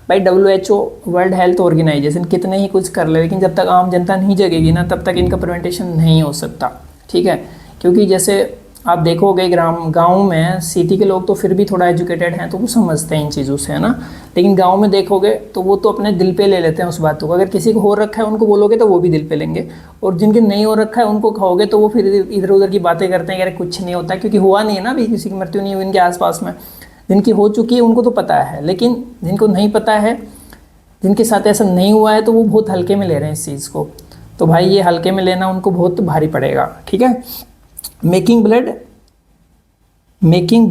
भाई WHO world health organisation कितने ही कुछ कर ले, लेकिन जब तक आम जनता नहीं जगेगी ना तब तक इनका प्रिवेंटेशन नहीं हो सकता, ठीक है। क्योंकि जैसे आप देखोगे गांव में, सिटी के लोग तो फिर भी थोड़ा एजुकेटेड हैं तो वो समझते हैं इन चीज़ों से, है ना। लेकिन गांव में देखोगे तो वो तो अपने दिल पे ले लेते हैं उस बातों को। अगर किसी को हो रखा है उनको बोलोगे तो वो भी दिल पे लेंगे, और जिनके नहीं हो रखा है उनको कहोगे तो वो फिर इधर उधर की बातें करते हैं कि अरे कुछ नहीं होता, क्योंकि हुआ नहीं है ना, अभी किसी की मृत्यु नहीं हुई इनके आसपास में। जिनकी हो चुकी है उनको तो पता है, लेकिन जिनको नहीं पता है, जिनके साथ ऐसा नहीं हुआ है, तो वो बहुत हल्के में ले रहे हैं इस चीज़ को। तो भाई ये हल्के में लेना उनको बहुत भारी पड़ेगा, ठीक है। Making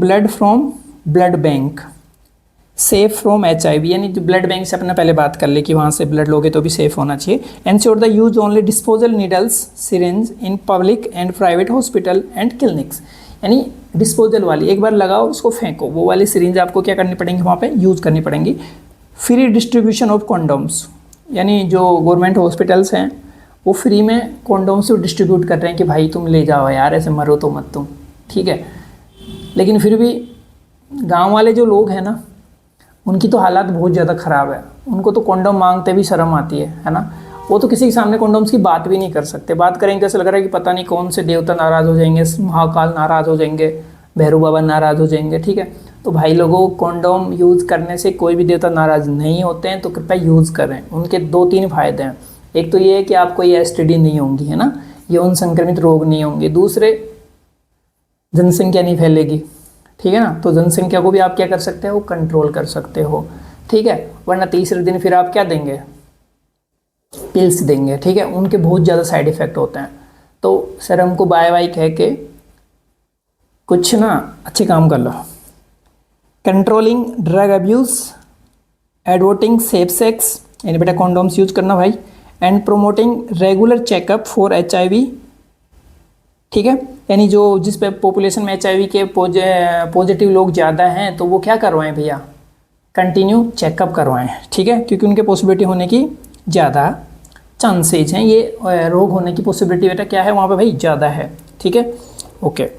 blood from blood bank safe from HIV, यानी जो ब्लड बैंक से अपना पहले बात कर ले कि वहाँ से ब्लड लोगे तो भी सेफ होना चाहिए। Ensure the use only disposal needles syringe in public and private hospital and clinics, यानी डिस्पोजल वाली, एक बार लगाओ उसको फेंको, वो वाली सिरिंज आपको क्या करनी पड़ेंगी, वहाँ पे यूज़ करनी पड़ेंगी। फ्री डिस्ट्रीब्यूशन ऑफ कॉन्डोम्स, यानी जो गवर्नमेंट हॉस्पिटल्स हैं वो फ्री में कॉन्डोम्स डिस्ट्रीब्यूट कर रहे हैं कि भाई तुम ले जाओ यार, ऐसे मरो तो मत तुम, ठीक है। लेकिन फिर भी गांव वाले जो लोग हैं ना, उनकी तो हालात बहुत ज़्यादा ख़राब है। उनको तो कॉन्डोम मांगते भी शर्म आती है ना। वो तो किसी के सामने कॉन्डोम्स की बात भी नहीं कर सकते। बात करेंगे तो ऐसा लग रहा है कि पता नहीं कौन से देवता नाराज़ हो जाएंगे, महाकाल नाराज़ हो जाएंगे, भैरू बाबा नाराज़ हो जाएंगे, ठीक है। तो भाई लोगों, कॉन्डोम यूज़ करने से कोई भी देवता नाराज़ नहीं होते हैं, तो कृपया यूज़ करें। उनके 2-3 फ़ायदे हैं। एक तो ये है कि आपको ये STD नहीं होंगी, है ना, यौन संक्रमित रोग नहीं होंगे। दूसरे, जनसंख्या नहीं फैलेगी, ठीक है ना। तो जनसंख्या को भी आप क्या कर सकते हो, कंट्रोल कर सकते हो, ठीक है। वरना तीसरे दिन फिर आप क्या देंगे, पिल्स देंगे, ठीक है। उनके बहुत ज़्यादा साइड इफ़ेक्ट होते हैं। तो सर हमको बाय बाय कह के कुछ ना अच्छे काम कर लो। Controlling drug abuse, advocating safe sex, यानी बेटा कॉन्डोम्स यूज करना भाई, and promoting regular checkup for HIV, ठीक है। यानी जो जिस पे पॉपुलेशन में HIV के पॉजिटिव लोग ज़्यादा हैं तो वो क्या करवाएं भैया, कंटिन्यू चेकअप करवाएं, ठीक है। क्योंकि उनके पॉसिबिलिटी होने की ज़्यादा चांसेज हैं, ये रोग होने की पॉसिबिलिटी बेटा क्या है वहाँ पे भाई, ज़्यादा है, ठीक है। ओके,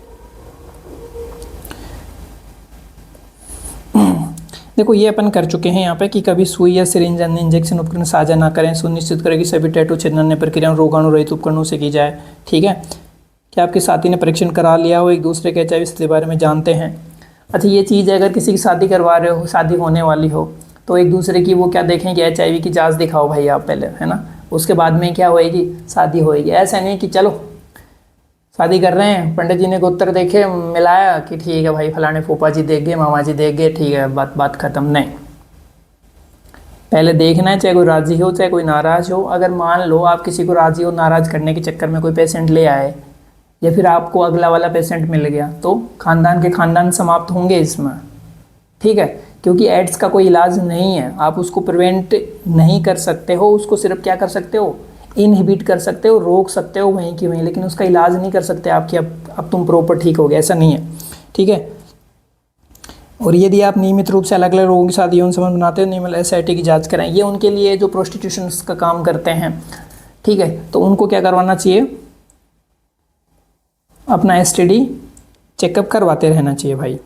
देखो ये अपन कर चुके हैं यहाँ पे कि कभी सुई या सिरिंज अन्य इंजेक्शन उपकरण साझा ना करें, सुनिश्चित करें कि सभी टैटू छेदन प्रक्रियाओं रोगाणु रहित उपकरणों से की जाए, ठीक है। क्या आपके साथी ने परीक्षण करा लिया हो, एक दूसरे के HIV के बारे में जानते हैं। अच्छा ये चीज़ है, अगर किसी की शादी करवा रहे हो, शादी होने वाली हो, तो एक दूसरे की वो क्या देखें कि HIV की जांच दिखाओ भाई आप पहले, है ना। उसके बाद में क्या होएगी, शादी होएगी। ऐसा नहीं कि चलो शादी कर रहे हैं, पंडित जी ने गोत्र देखे, मिलाया कि ठीक है भाई फलाने फूफा जी देख गए, मामा जी देख गए, ठीक है बात खत्म। नहीं, पहले देखना है, चाहे कोई राज़ी हो चाहे कोई नाराज़ हो। अगर मान लो आप किसी को राज़ी हो नाराज़ करने के चक्कर में कोई पेशेंट ले आए, या फिर आपको अगला वाला पेशेंट मिल गया, तो खानदान के खानदान समाप्त होंगे इसमें, ठीक है। क्योंकि एड्स का कोई इलाज नहीं है, आप उसको प्रिवेंट नहीं कर सकते हो, उसको सिर्फ क्या कर सकते हो, इनहिबिट कर सकते हो, रोक सकते हो वहीं की वहीं, लेकिन उसका इलाज नहीं कर सकते आपकी अब तुम प्रॉपर ठीक हो गए, ऐसा नहीं है, ठीक है। और यदि आप नियमित रूप से अलग अलग रोगों के साथ यौन संबंध बनाते हो, नियमित SIT की जांच कराएं। ये उनके लिए जो प्रोस्टिट्यूशन का काम करते हैं, ठीक है, तो उनको क्या करवाना चाहिए, अपना STD चेकअप करवाते रहना चाहिए भाई।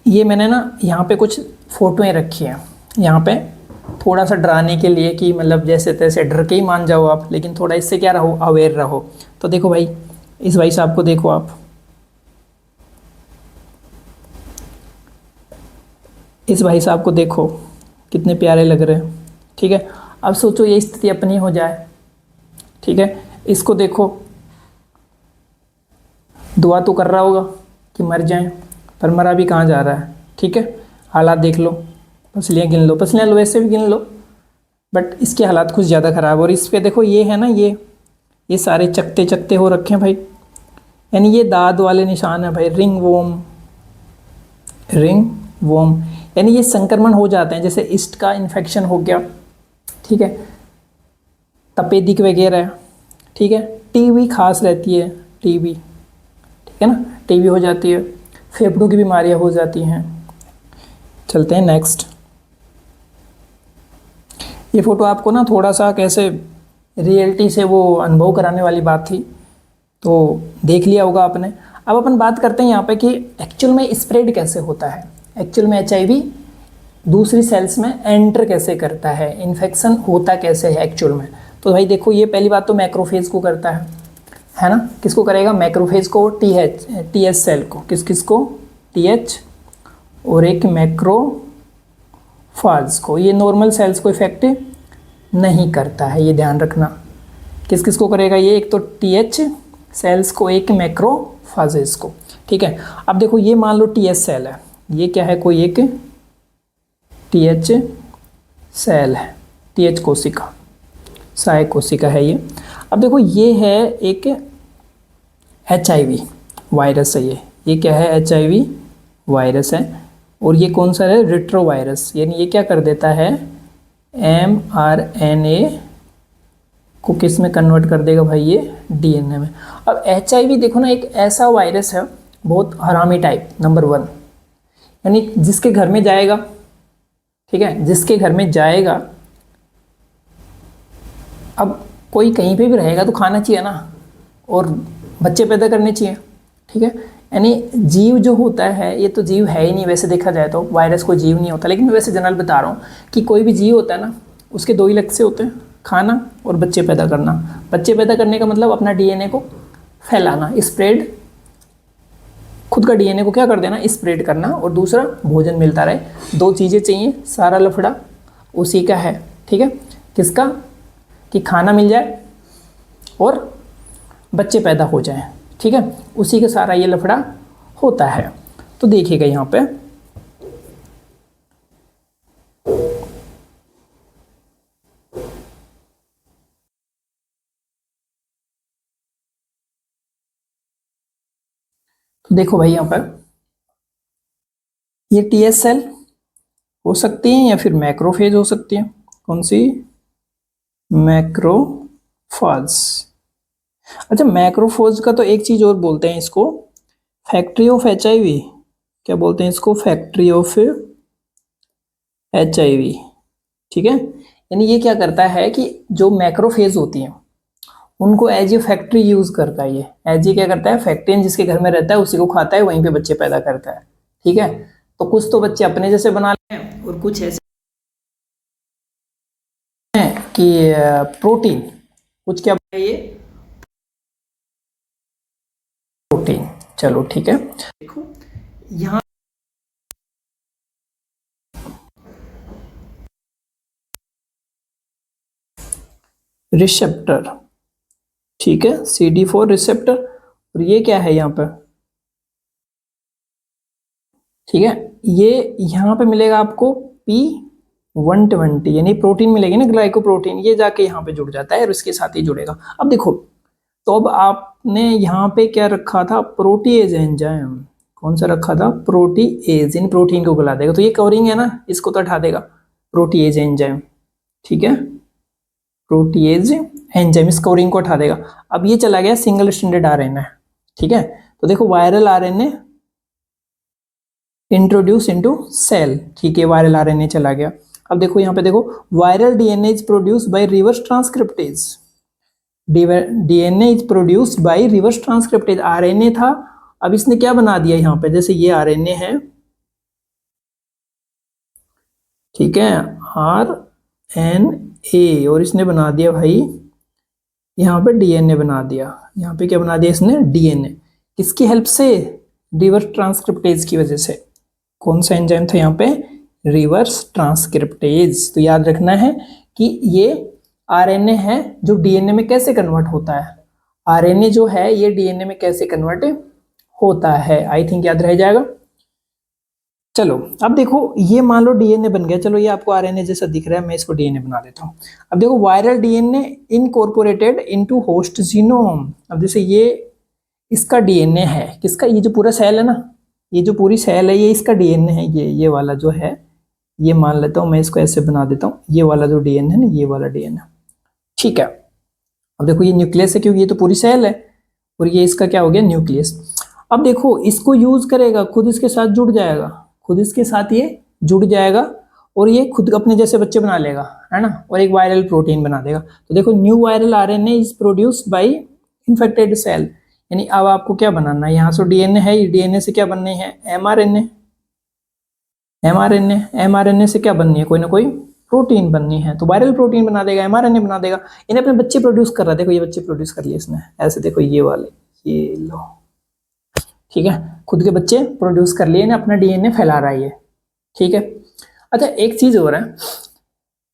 ये मैंने ना यहाँ पे कुछ फ़ोटोएं रखी हैं, यहाँ पे थोड़ा सा डराने के लिए कि मतलब जैसे तैसे डर के ही मान जाओ आप, लेकिन थोड़ा इससे क्या रहो, अवेयर रहो। तो देखो भाई, इस भाई साहब को देखो आप, इस भाई साहब को देखो कितने प्यारे लग रहे हैं, ठीक है। अब सोचो ये स्थिति अपनी हो जाए, ठीक है। इसको देखो, दुआ तो कर रहा होगा कि मर जाएं, पर मरा भी कहाँ जा रहा है, ठीक है। हालात देख लो, पसलियाँ गिन लो, पसलियाँ लो वैसे भी गिन लो, बट इसके हालात कुछ ज़्यादा ख़राब। और इस पे देखो ये है ना, ये सारे चकते चकते हो रखे हैं भाई, यानी ये दाद वाले निशान है भाई, रिंग वोम, यानी ये संक्रमण हो जाते हैं, जैसे ईस्ट का इन्फेक्शन हो गया, ठीक है, तपेदिक वगैरह, ठीक है। TB खास रहती है, TB, ठीक है ना, TB हो जाती है, फेफड़ों की बीमारियां हो जाती हैं। चलते हैं नेक्स्ट। ये फ़ोटो आपको ना थोड़ा सा कैसे रियलिटी से वो अनुभव कराने वाली बात थी, तो देख लिया होगा आपने। अब अपन बात करते हैं यहाँ पे कि एक्चुअल में स्प्रेड कैसे होता है, एक्चुअल में HIV दूसरी सेल्स में एंटर कैसे करता है, इन्फेक्शन होता कैसे है एक्चुअल में। तो भाई देखो, ये पहली बात तो मैक्रोफेज को करता है ना। किसको करेगा? मैक्रोफेज को, TH सेल को, किसको? TH, और एक मैक्रोफाज को। ये नॉर्मल सेल्स को इफेक्ट नहीं करता है, ये ध्यान रखना। किस को करेगा ये? एक तो TH सेल्स को, एक मैक्रोफाजेस को, ठीक है। अब देखो, ये मान लो TH सेल है, ये क्या है? कोई एक TH सेल है, TH कोशिका, साय कोशिका है ये। अब देखो, ये है एक HIV वायरस है, ये क्या है? HIV वायरस है। और ये कौन सा है? रेट्रोवायरस, यानी ये क्या कर देता है? mRNA को किस में कन्वर्ट कर देगा भाई? ये DNA में। अब HIV देखो ना, एक ऐसा वायरस है, बहुत हरामी टाइप, नंबर 1, यानी जिसके घर में जाएगा, ठीक है, जिसके घर में जाएगा, अब कोई कहीं पे भी रहेगा तो खाना चाहिए ना, और बच्चे पैदा करने चाहिए, ठीक है। यानी जीव जो होता है, ये तो जीव है ही नहीं वैसे देखा जाए तो, वायरस कोई जीव नहीं होता, लेकिन मैं वैसे जनरल बता रहा हूँ कि कोई भी जीव होता है ना, उसके दो ही लक्ष्य होते हैं, खाना और बच्चे पैदा करना। बच्चे पैदा करने का मतलब अपना DNA को फैलाना, स्प्रेड, खुद का DNA को क्या कर देना? स्प्रेड करना, और दूसरा भोजन मिलता रहे। दो चीज़ें चाहिए, सारा लफड़ा उसी का है, ठीक है। किसका? कि खाना मिल जाए और बच्चे पैदा हो जाएं, ठीक है, उसी का सारा ये लफड़ा होता है। तो देखिएगा यहाँ पे, तो देखो भाई यहाँ पर ये TH सेल हो सकती है या फिर मैक्रोफेज हो सकती है। कौन सी? मैक्रोफाज। अच्छा, मैक्रोफेज का तो एक चीज और बोलते हैं इसको, फैक्ट्री ऑफ HIV। क्या बोलते हैं इसको? फैक्ट्री ऑफ HIV, ठीक है। यानी ये क्या करता है कि जो मैक्रोफेज होती हैं उनको एज ए फैक्ट्री यूज करता है, ये एज ए क्या करता है? फैक्ट्री, जिसके घर में रहता है उसी को खाता है, वहीं पे बच्चे पैदा करता है, ठीक है। तो कुछ तो बच्चे अपने जैसे बना लेते हैं, और कुछ ऐसे हैं कि प्रोटीन, कुछ क्या है ये? प्रोटीन। चलो ठीक है, देखो यहाँ रिसेप्टर, ठीक है, CD4 रिसेप्टर, और ये क्या है यहाँ पर? ठीक है, ये यहाँ पे मिलेगा आपको P120, यानी प्रोटीन मिलेगी ना, ग्लाइकोप्रोटीन, ये जाके यहाँ पे जुड़ जाता है और इसके साथ ही जुड़ेगा। अब देखो, तो अब आपने यहाँ पे क्या रखा था? Protease enzyme. कौन सा रखा था? प्रोटीएज, इन प्रोटीन को गला देगा, तो ये कवरिंग है ना, इसको तो हटा देगा, प्रोटीएज एंजाइम, ठीक है, प्रोटीएज एंजाइम इस कवरिंग को हटा देगा। अब ये चला गया सिंगल स्ट्रैंडेड RNA, ठीक है। तो देखो, viral RNA introduce into cell, ठीक है, वायरल RNA चला गया। अब देखो यहाँ पे, देखो viral DNA is produce by reverse transcriptase, DNA is produce by reverse transcriptase. RNA था, अब इसने क्या बना दिया यहाँ पे? जैसे ये RNA है, ठीक है, RNA, और इसने बना दिया भाई यहाँ पे DNA बना दिया। यहाँ पे क्या बना दिया इसने? DNA। किसकी हेल्प से? रिवर्स ट्रांसक्रिप्टेज की वजह से। कौन सा एंजाइम था यहाँ पे? Reverse transcriptase. तो याद रखना है कि ये RNA है जो DNA में कैसे कन्वर्ट होता है, RNA जो है ये DNA में कैसे कन्वर्ट होता है। आई थिंक याद रह जाएगा। चलो अब देखो, ये मान लो DNA बन गया, चलो ये आपको RNA जैसा दिख रहा है, मैं इसको DNA बना देता हूँ। अब देखो, viral DNA incorporated into host genome. अब जैसे ये इसका DNA है, किसका? ये जो पूरा सेल है ना, ये जो पूरी सेल है, ये इसका DNA है, ये वाला जो है, ये मान लेता हूँ मैं, इसको ऐसे बना देता हूँ, ये वाला जो DNA है ना, ये वाला DNA, ठीक है। अब देखो, ये न्यूक्लियस है क्योंकि ये तो पूरी सेल है, और ये इसका क्या हो गया? न्यूक्लियस। अब देखो, इसको यूज करेगा, खुद इसके साथ जुड़ जाएगा, खुद इसके साथ ये जुड़ जाएगा, और ये खुद अपने जैसे बच्चे बना लेगा, है ना, और एक वायरल प्रोटीन बना देगा। तो देखो new viral RNA is produced by infected cell, यानी अब आपको क्या बनाना है, यहाँ से डीएनए है, डीएनए से क्या बनने हैं, एमआरएनए, एमआरएनए, एमआरएनए से क्या बननी है, कोई ना कोई प्रोटीन बननी है, तो वायरल प्रोटीन बना देगा, एमआरएनए बना देगा। इन्हें अपने बच्चे प्रोड्यूस कर रहा है, देखो ये बच्चे प्रोड्यूस कर लिए इसने, ऐसे देखो ये वाले, ये लो, ठीक है, खुद के बच्चे प्रोड्यूस कर लिए, इन्हें अपना डीएनए फैला रहा है ये, ठीक है। अच्छा एक चीज हो रहा है,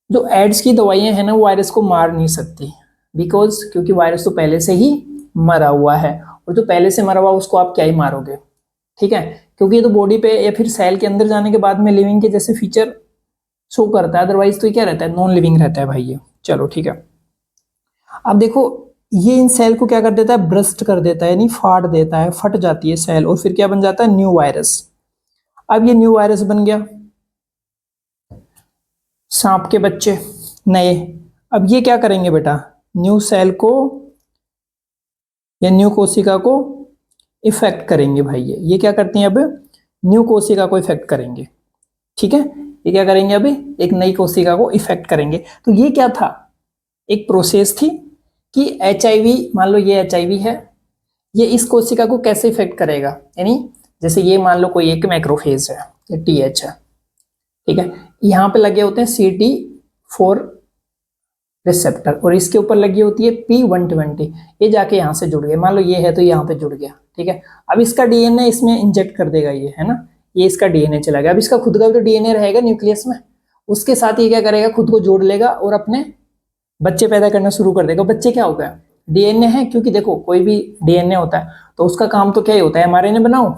जो एड्स की दवाइयां हैं ना वो वायरस को मार नहीं सकती, बिकॉज क्योंकि वायरस तो पहले से ही मरा हुआ है, और जो पहले से मरा हुआ उसको आप क्या ही मारोगे, ठीक है, क्योंकि ये तो बॉडी पे या फिर सेल के अंदर जाने के बाद में लिविंग के जैसे फीचर शो करता है, अदरवाइज तो ये क्या रहता है, नॉन लिविंग रहता है भाई ये। चलो ठीक है, अब देखो ये इन सेल को क्या कर देता है, ब्रस्ट कर देता है, यानी फाड़ देता है, फट जाती है सेल, और फिर क्या बन जाता है, न्यू वायरस। अब ये न्यू वायरस बन गया, सांप के बच्चे नए, अब ये क्या करेंगे बेटा, न्यू सेल को या न्यू कोशिका को इफेक्ट करेंगे भाई, ये क्या करती हैं, अब न्यू कोशिका को इफेक्ट करेंगे, ठीक है, ये क्या करेंगे, अभी एक नई कोशिका को इफेक्ट करेंगे। तो ये क्या था, एक प्रोसेस थी कि एचआईवी, मान लो ये एचआईवी है, ये इस कोशिका को कैसे इफेक्ट करेगा, यानी जैसे ये मान लो कोई एक मैक्रोफेज है, ये टीएच है, ठीक है, यहाँ पे लगे होते हैं CD4 रिसेप्टर, और इसके ऊपर लगी होती है P120, ये जाके यहाँ से जुड़ गए, मान लो ये है तो यहाँ पे जुड़ गया, ठीक है। अब इसका डीएनए इसमें इंजेक्ट कर देगा ये, है ना, ये इसका डीएनए चला गया, अब इसका खुद का भी तो डीएनए रहेगा न्यूक्लियस में, उसके साथ ये क्या करेगा, खुद को जोड़ लेगा और अपने बच्चे पैदा करना शुरू कर देगा। बच्चे क्या हो गया, डीएनए है, क्योंकि देखो कोई भी डीएनए होता है तो उसका काम तो क्या ही होता है, एमआरएनए बनाओ,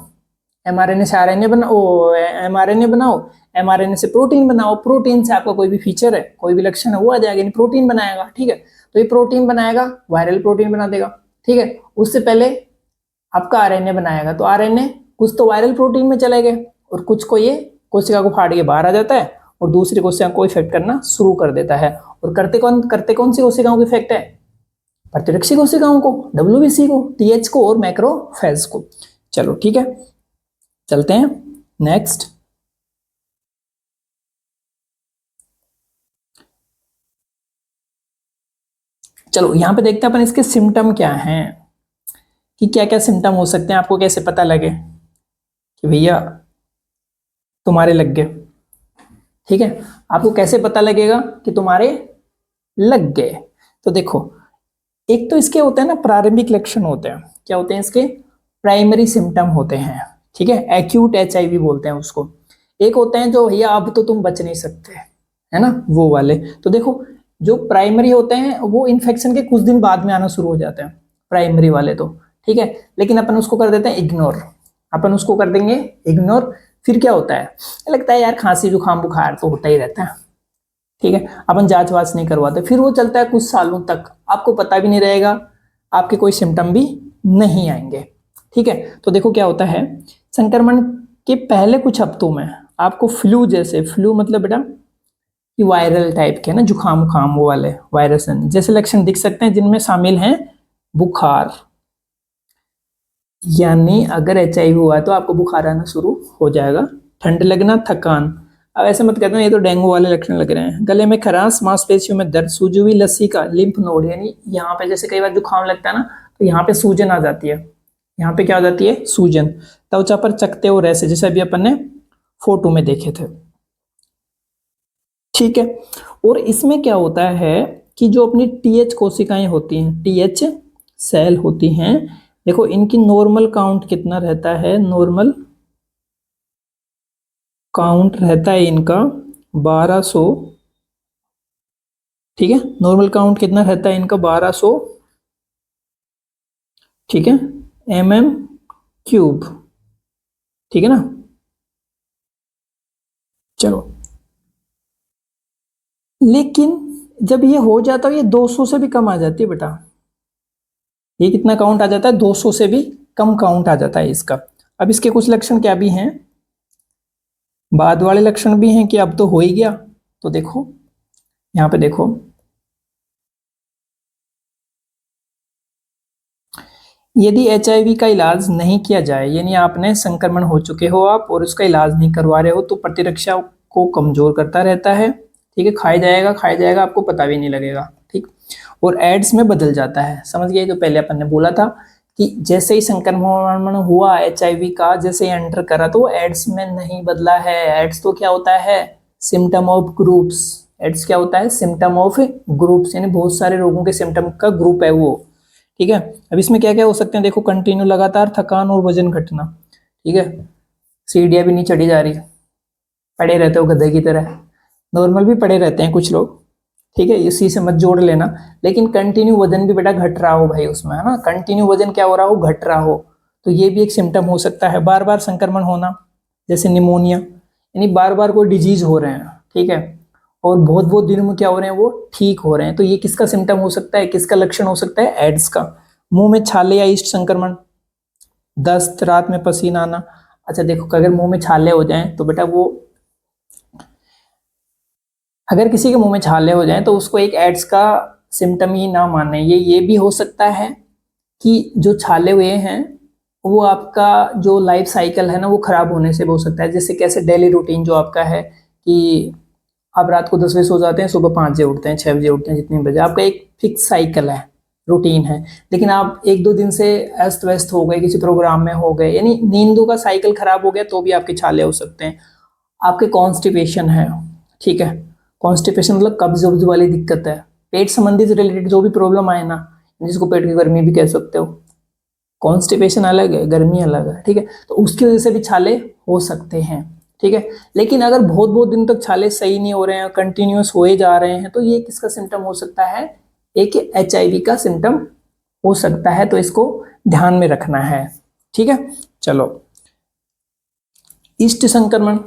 एमआरएनए से आरएनए बनाओ, एमआरएनए बनाओ, एमआरएनए से प्रोटीन बनाओ, प्रोटीन से आपका कोई भी फीचर है, कोई भी लक्षण है वो आ जाएगा, प्रोटीन बनाएगा, ठीक है। तो ये प्रोटीन बनाएगा, वायरल प्रोटीन बना देगा, ठीक है। उससे पहले आपका आरएनए बनाएगा, तो आरएनए कुछ तो वायरल प्रोटीन में चले गए और कुछ को ये कोशिका को फाड़ के बाहर आ जाता है और दूसरी कोशिका को इफेक्ट करना शुरू कर देता है। और करते कौन सी कोशिकाओं को इफेक्ट है, प्रतिरक्षी कोशिकाओं को, WBC को, TH को और मैक्रोफेज को। चलो ठीक है, चलते हैं नेक्स्ट। चलो यहां पे देखते हैं अपन इसके सिम्टम क्या हैं, कि क्या क्या सिम्टम हो सकते हैं, आपको कैसे पता लगे कि भैया तुम्हारे लग गए, ठीक है। आपको कैसे पता लगेगा कि तुम्हारे लग गए, तो देखो एक तो इसके होते हैं ना प्रारंभिक लक्षण होते हैं, क्या होते हैं इसके, प्राइमरी सिम्टम होते हैं, ठीक है, एक्यूट HIV बोलते हैं उसको। एक होते हैं जो भैया अब तो तुम बच नहीं सकते, है ना, वो वाले। तो देखो जो प्राइमरी होते हैं वो इन्फेक्शन के कुछ दिन बाद में आना शुरू हो जाते हैं, प्राइमरी वाले तो, ठीक है, लेकिन अपन उसको कर देते हैं इग्नोर, अपन उसको कर देंगे इग्नोर। फिर क्या होता है, लगता है यार खांसी जुकाम बुखार तो होता ही रहता है, ठीक है, अपन जांच वाच नहीं करवाते, फिर वो चलता है कुछ सालों तक, आपको पता भी नहीं रहेगा, आपके कोई सिम्टम भी नहीं आएंगे, ठीक है। तो देखो क्या होता है, संक्रमण के पहले कुछ हफ्तों में आपको फ्लू जैसे, फ्लू मतलब बेटा कि वायरल टाइप के ना, जुकाम उखाम वो वाले वायरस जैसे लक्षण दिख सकते हैं, जिनमें शामिल हैं बुखार, यानी अगर HIV हुआ है तो आपको बुखार आना शुरू हो जाएगा, ठंड लगना, थकान, अब ऐसे मत कहते ना ये तो डेंगू वाले लक्षण लग रहे हैं, गले में खरांश, मांसपेशियों में दर्द, सूजी हुई लस्सी का लिम्फ नोड, यानी यहाँ पे जैसे कई बार जुकाम लगता है ना तो यहाँ पे सूजन आ जाती है, यहाँ पे क्या आ जाती है, सूजन, त्वचा पर चकते और ऐसे, जैसे अभी अपन ने फोटो में देखे थे, ठीक है। और इसमें क्या होता है कि जो अपनी TH कोशिकाएं होती हैं, TH सेल होती हैं, देखो इनकी नॉर्मल काउंट कितना रहता है, नॉर्मल काउंट रहता है इनका 1200, ठीक है, नॉर्मल काउंट कितना रहता है इनका 1200, ठीक है, mm³, ठीक है ना। चलो लेकिन जब ये हो जाता है, ये 200 से भी कम आ जाती है बेटा, ये कितना काउंट आ जाता है, 200 से भी कम काउंट आ जाता है इसका। अब इसके कुछ लक्षण क्या भी हैं, बाद वाले लक्षण भी हैं कि अब तो हो ही गया, तो देखो यहाँ पे देखो, यदि HIV का इलाज नहीं किया जाए, यानी आपने संक्रमण हो चुके हो आप और उसका इलाज नहीं करवा रहे हो, तो प्रतिरक्षा को कमजोर करता रहता है, ठीक है, खाया जाएगा आपको पता भी नहीं लगेगा, ठीक। और एड्स में बदल जाता है, समझ गए। जो पहले अपन ने बोला था कि जैसे ही संक्रमण हुआ एचआईवी का, जैसे ही एंटर करा तो एड्स में नहीं बदला है। एड्स तो क्या होता है, सिम्टम ऑफ ग्रुप्स। एड्स क्या होता है, सिम्टम ऑफ ग्रुप्स, यानी बहुत सारे रोगों के सिम्टम का ग्रुप है वो, ठीक है। अब इसमें क्या क्या हो सकते हैं, देखो कंटिन्यू लगातार थकान और वजन घटना, ठीक है, सीढ़ियां भी नहीं चढ़ी जा रही, पड़े रहते हो गधे की तरह, नॉर्मल भी पड़े रहते हैं कुछ लोग, ठीक है, इसी से मत जोड़ लेना। लेकिन कंटिन्यू वजन भी बेटा घट रहा हो भाई उसमें, है ना, कंटिन्यू वजन क्या हो रहा हो, घट रहा हो, तो ये भी एक सिम्टम हो सकता है। बार बार संक्रमण होना, जैसे निमोनिया, यानी बार बार कोई डिजीज हो रहे हैं, ठीक है, और बहुत बहुत दिनों में क्या हो रहे हैं, वो ठीक हो रहे हैं, तो ये किसका सिम्टम हो सकता है, किसका लक्षण हो सकता है, एड्स का। मुंह में छाले या ईस्ट संक्रमण, दस्त, रात में पसीना आना। अच्छा देखो, अगर मुंह में छाले हो जाएं तो बेटा वो, अगर किसी के मुंह में छाले हो जाएं तो उसको एक एड्स का सिम्टम ही ना माने। ये भी हो सकता है कि जो छाले हुए हैं वो आपका जो लाइफ साइकिल है ना वो खराब होने से भी हो सकता है। जैसे कैसे, डेली रूटीन जो आपका है कि आप रात को 10 बजे सो जाते हैं, सुबह 5 बजे उठते हैं, 6 बजे उठते हैं, जितने बजे, आपका एक फिक्स साइकिल है, रूटीन है, लेकिन आप 1-2 दिन से अस्त व्यस्त हो गए, किसी प्रोग्राम में हो गए, यानी नींदों का साइकिल खराब हो गया तो भी आपके छाले हो सकते हैं। आपके कॉन्स्टिपेशन है, ठीक है, कॉन्स्टिपेशन मतलब कब्ज वब्ज वाली दिक्कत है, पेट संबंधी से रिलेटेड जो भी प्रॉब्लम आए ना, जिसको पेट की गर्मी भी कह सकते हो, कॉन्स्टिपेशन अलग है, गर्मी अलग है, ठीक है, तो उसकी वजह से भी छाले हो सकते हैं, ठीक है। लेकिन अगर बहुत बहुत दिन तक छाले सही नहीं हो रहे हैं, कंटिन्यूअस होए जा रहे हैं, तो ये किसका सिम्टम हो सकता है, एक एचआईवी का सिम्टम हो सकता है, तो इसको ध्यान में रखना है, ठीक है। चलो, ईस्ट संक्रमण,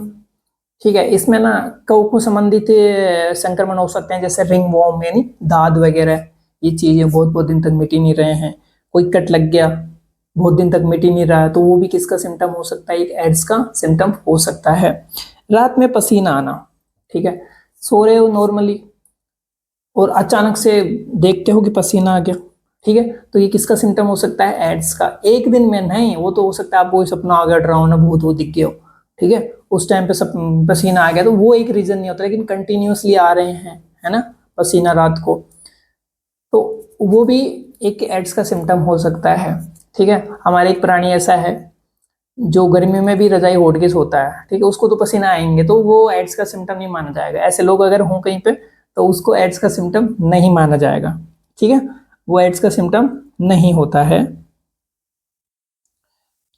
ठीक है, इसमें ना कवकों संबंधित संक्रमण हो सकते हैं, जैसे रिंग वॉर्म, यानी दाद वगैरह, ये चीजें बहुत बहुत दिन तक मिट ही नहीं रहे हैं। कोई कट लग गया, बहुत दिन तक मिट ही नहीं रहा है, तो वो भी किसका सिम्टम हो सकता है, एक एड्स का सिम्टम हो सकता है। रात में पसीना आना, ठीक है, सो रहे हो नॉर्मली और अचानक से देखते हो कि पसीना आ गया, ठीक है, तो ये किसका सिम्टम हो सकता है, एड्स का। एक दिन में नहीं, वो तो हो सकता है आपको सपना आ गया, डरावना भूत वो दिख गया हो, ठीक है, उस टाइम पे सब पसीना आ गया, तो वो एक रीजन नहीं होता, लेकिन कंटिन्यूअसली आ रहे हैं, है ना, पसीना रात को, तो वो भी एक एड्स का सिम्टम हो सकता है, ठीक है। हमारे एक प्राणी ऐसा है जो गर्मी में भी रजाई ओढ़ के सोता है, ठीक है, उसको तो पसीना आएंगे, तो वो एड्स का सिम्टम नहीं माना जाएगा। ऐसे लोग अगर हों कहीं पे तो उसको एड्स का सिम्टम नहीं माना जाएगा, ठीक है, वो एड्स का सिम्टम नहीं होता है।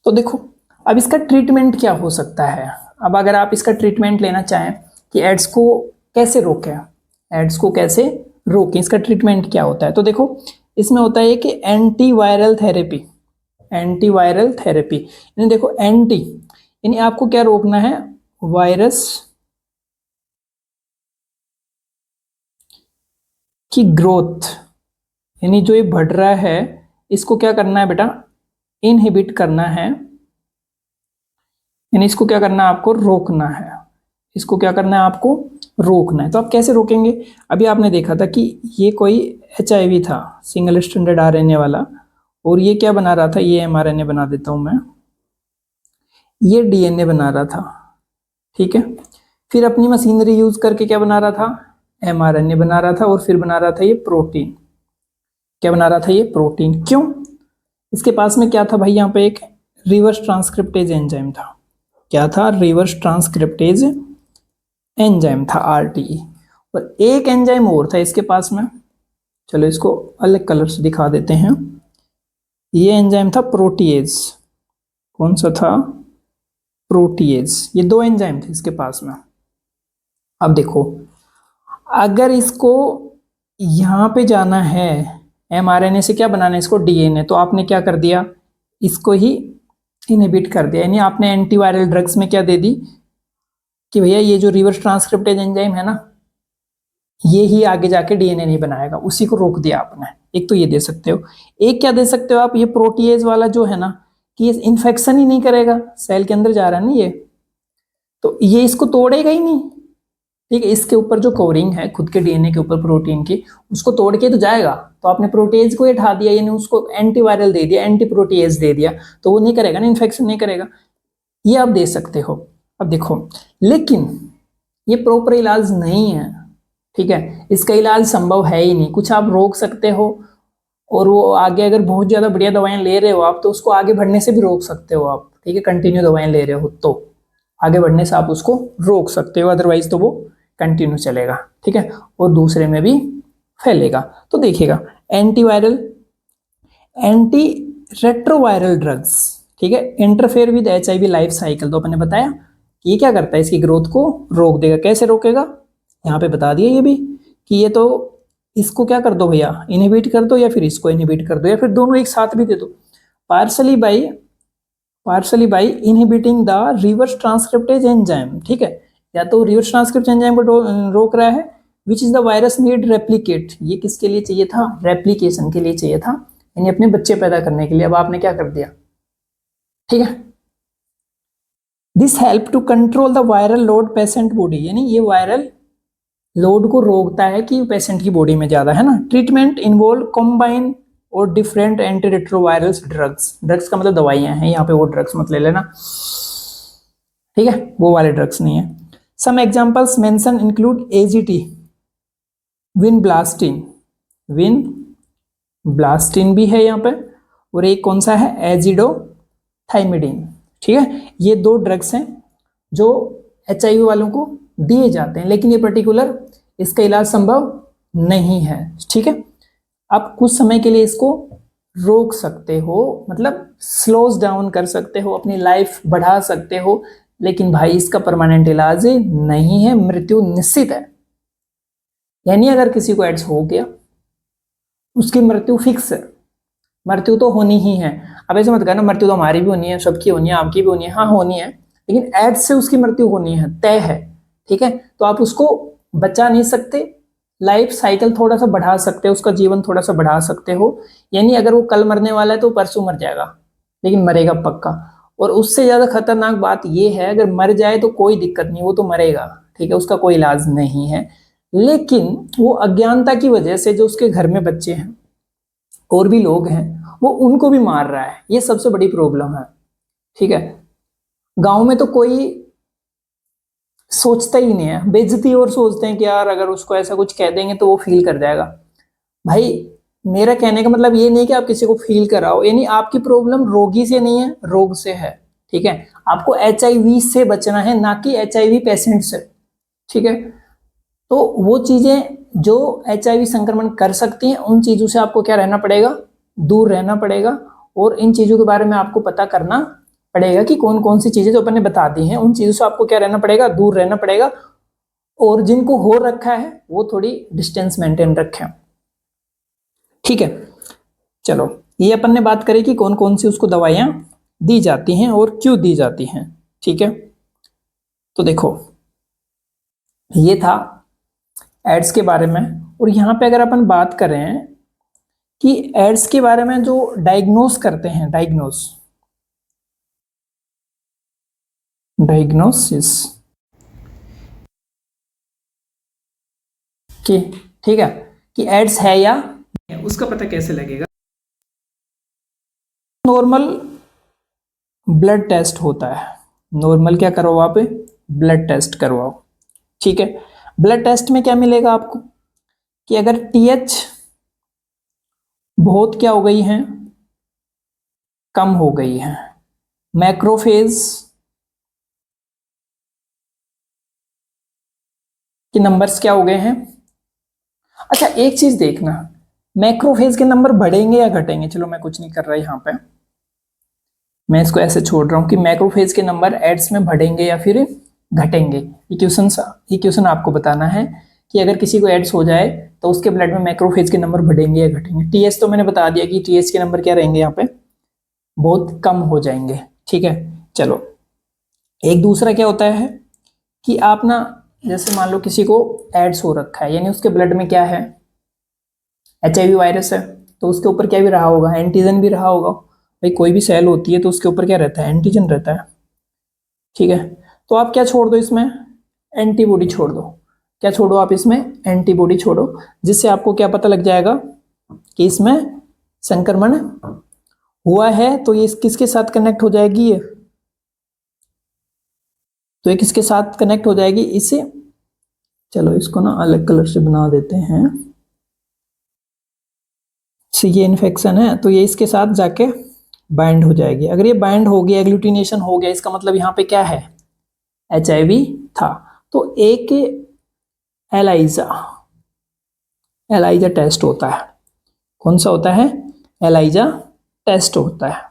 तो देखो, अब इसका ट्रीटमेंट क्या हो सकता है। अब अगर आप इसका ट्रीटमेंट लेना चाहें कि एड्स को कैसे रोकें, एड्स को कैसे रोकें, इसका ट्रीटमेंट क्या होता है, तो देखो इसमें होता है कि एंटीवायरल थेरेपी। एंटीवायरल थेरेपी यानी देखो, एंटी यानी आपको क्या रोकना है, वायरस की ग्रोथ, यानी जो ये बढ़ रहा है इसको क्या करना है बेटा, इनहिबिट करना है, यानी इसको क्या करना है, आपको रोकना है, इसको क्या करना है, आपको रोकना है। तो आप कैसे रोकेंगे, अभी आपने देखा था कि ये कोई एचआईवी था, सिंगल स्ट्रैंडेड आरएनए वाला, और ये क्या बना रहा था, ये एमआरएनए बना देता हूं मैं, ये डीएनए बना रहा था, ठीक है, फिर अपनी मशीनरी यूज करके क्या बना रहा था, एमआरएनए बना रहा था, और फिर बना रहा था ये प्रोटीन। क्या बना रहा था, ये प्रोटीन। क्यों, इसके पास में क्या था भाई, यहाँ पे एक रिवर्स ट्रांसक्रिप्टेज एंजाइम था। क्या था, रिवर्स ट्रांसक्रिप्टेज एंजाइम था, आरटीई। और एक एंजाइम और था इसके पास में, चलो इसको अलग कलर से दिखा देते हैं। ये एंजाइम था प्रोटीएज। कौन सा था, प्रोटीएज। ये 2 एंजाइम थे इसके पास में। अब देखो, अगर इसको यहां पे जाना है, एमआरएनए से क्या बनाना है इसको, डीएनए, तो आपने क्या कर दिया, इसको ही इनहिबिट कर दिया, यानी आपने एंटीवायरल ड्रग्स में क्या दे दी कि भैया ये जो रिवर्स ट्रांसक्रिप्टेज एंजाइम है ना, ये ही आगे जाके डीएनए नहीं बनाएगा, उसी को रोक दिया आपने। एक तो ये दे सकते हो, एक क्या दे सकते हो आप, ये प्रोटीएज वाला जो है ना, कि ये इन्फेक्शन ही नहीं करेगा, सेल के अंदर जा रहा है ना ये, तो ये इसको तोड़ेगा ही नहीं, ठीक है, इसके ऊपर जो कवरिंग है खुद के डीएनए के ऊपर प्रोटीन की, उसको तोड़ के तो जाएगा, तो आपने प्रोटीएज को हटा दिया, यानी उसको एंटीवायरल दे दिया, एंटी प्रोटीएज दे दिया, तो वो नहीं करेगा ना, इन्फेक्शन नहीं करेगा, ये आप दे सकते हो। अब देखो, लेकिन ये प्रॉपर इलाज नहीं है, ठीक है, इसका इलाज संभव है ही नहीं। कुछ आप रोक सकते हो, और वो आगे अगर बहुत ज़्यादा बढ़िया दवाएं ले रहे हो आप, तो उसको आगे बढ़ने से भी रोक सकते हो आप, ठीक है, कंटिन्यू दवाएं ले रहे हो तो आगे बढ़ने से आप उसको रोक सकते हो, अदरवाइज तो वो कंटिन्यू चलेगा, ठीक है, और दूसरे में भी फैलेगा। तो देखिएगा, एंटीवायरल, एंटी रेट्रोवायरल ड्रग्स, ठीक है, interfere with HIV life cycle. तो अपने बताया कि ये क्या करता है, इसकी ग्रोथ को रोक देगा। कैसे रोकेगा, यहाँ पे बता दिया ये भी कि ये तो इसको क्या कर दो भैया, इनहिबिट कर दो, या फिर इसको इनहिबिट कर दो, या फिर दोनों एक साथ भी दे दो। Partially by inhibiting the reverse transcriptase enzyme, ठीक है, या तो रिवर्स ट्रांसक्रिप्टेज एंजाइम को रोक रहा है, which is the virus need replicate. ये किसके लिए चाहिए था, रेप्लिकेशन के लिए चाहिए था, यानी अपने बच्चे पैदा करने के लिए। अब आपने क्या कर दिया, ठीक है। This help to control the viral load patient body, यानी ये वायरल लोड को रोकता है कि पेशेंट की बॉडी में ज्यादा है ना। ट्रीटमेंट इन्वॉल्व कॉम्बाइन और डिफरेंट एंटी रेट्रोवायरल्स ड्रग्स, ड्रग्स का मतलब दवाइयां हैं, यहाँ पे वो ड्रग्स मत ले लेना, ठीक है, वो वाले ड्रग्स नहीं है। Some examples mention include AGT, vinblastine, vinblastine भी है यहाँ पे, और एक कौन सा है, एजिडोथाइमिडीन, ठीक है। ये 2 ड्रग्स हैं जो HIV वालों को दिए जाते हैं, लेकिन ये पर्टिकुलर इसका इलाज संभव नहीं है, ठीक है। आप कुछ समय के लिए इसको रोक सकते हो, मतलब स्लोज डाउन कर सकते हो, अपनी लाइफ बढ़ा सकते हो, लेकिन भाई इसका परमानेंट इलाज नहीं है, मृत्यु निश्चित है। यानी अगर किसी को एड्स हो गया, उसकी मृत्यु फिक्स है, मृत्यु तो होनी ही है। अब ऐसे मत कहना मृत्यु तो हमारी भी होनी है, सबकी होनी है, आपकी भी होनी है, हाँ होनी है, लेकिन एड्स से उसकी मृत्यु होनी है, तय है, ठीक है। तो आप उसको बचा नहीं सकते, लाइफ साइकिल थोड़ा सा बढ़ा सकते हो, उसका जीवन थोड़ा सा बढ़ा सकते हो। यानी अगर वो कल मरने वाला है तो परसों मर जाएगा, लेकिन मरेगा पक्का। और उससे ज्यादा खतरनाक बात ये है, अगर मर जाए तो कोई दिक्कत नहीं, वो तो मरेगा, ठीक है, उसका कोई इलाज नहीं है, लेकिन वो अज्ञानता की वजह से जो उसके घर में बच्चे हैं और भी लोग हैं, वो उनको भी मार रहा है। ये सबसे बड़ी प्रॉब्लम है, ठीक है। गांव में तो कोई सोचता ही नहीं है, बेइज्जती और सोचते हैं कि यार अगर उसको ऐसा कुछ कह देंगे तो वो फील कर जाएगा। भाई मेरा कहने का मतलब ये नहीं कि आप किसी को फील कराओ, यानी आपकी प्रॉब्लम रोगी से नहीं है, रोग से है, ठीक है। आपको HIV से बचना है, ना कि HIV पेशेंट से, ठीक है। तो वो चीजें जो HIV संक्रमण कर सकती हैं, उन चीजों से आपको क्या रहना पड़ेगा, दूर रहना पड़ेगा, और इन चीजों के बारे में आपको पता करना पड़ेगा कि कौन कौन सी चीजें जो अपन ने बता दी हैं, उन चीजों से आपको क्या रहना पड़ेगा, दूर रहना पड़ेगा, और जिनको हो रखा है वो थोड़ी डिस्टेंस मेंटेन रखें, ठीक है। चलो ये अपन ने बात करी कि कौन कौन सी उसको दवाइयां दी जाती हैं और क्यों दी जाती हैं, ठीक है। तो देखो ये था एड्स के बारे में, और यहाँ पे अगर अपन बात करें कि एड्स के बारे में जो डायग्नोस करते हैं, डायग्नोसिस कि, ठीक है, कि एड्स है या उसका पता कैसे लगेगा। नॉर्मल ब्लड टेस्ट होता है, नॉर्मल क्या करवाओ आप, ब्लड टेस्ट करवाओ, ठीक है। ब्लड टेस्ट में क्या मिलेगा आपको कि अगर TH बहुत क्या हो गई है, कम हो गई है, मैक्रोफेज के नंबर्स क्या हो गए हैं। अच्छा एक चीज देखना, मैक्रोफेज के नंबर बढ़ेंगे या घटेंगे, चलो मैं कुछ नहीं कर रहा यहाँ पे, मैं इसको ऐसे छोड़ रहा हूँ कि मैक्रोफेज के नंबर एड्स में बढ़ेंगे या फिर घटेंगे। ये क्वेश्चन आपको बताना है कि अगर किसी को एड्स हो जाए तो उसके ब्लड में मैक्रोफेज के नंबर बढ़ेंगे या घटेंगे। TH तो मैंने बता दिया कि TH के नंबर क्या रहेंगे, यहाँ पे बहुत कम हो जाएंगे, ठीक है। चलो एक दूसरा क्या होता है कि आप ना, जैसे मान लो किसी को एड्स हो रखा है, यानी उसके ब्लड में क्या है, HIV वायरस है, तो उसके ऊपर क्या भी रहा होगा, एंटीजन भी रहा होगा। भाई कोई भी सेल होती है तो उसके ऊपर क्या रहता है, एंटीजन रहता है, ठीक है। तो आप क्या छोड़ दो इसमें, एंटीबॉडी छोड़ दो। क्या छोड़ो आप इसमें, एंटीबॉडी छोड़ो, जिससे आपको क्या पता लग जाएगा कि इसमें संक्रमण हुआ है। तो ये किसके साथ कनेक्ट हो जाएगी, ये तो ये किसके साथ कनेक्ट हो जाएगी, इस चलो इसको ना अलग कलर से बना देते हैं। ये इन्फेक्शन है तो ये इसके साथ जाके बाइंड हो जाएगी। अगर ये बाइंड हो गया, एग्लूटिनेशन हो गया, इसका मतलब यहाँ पे क्या है, HIV था। तो एक एलाइजा एलाइजा टेस्ट होता है। कौन सा होता है, एलाइजा टेस्ट होता है।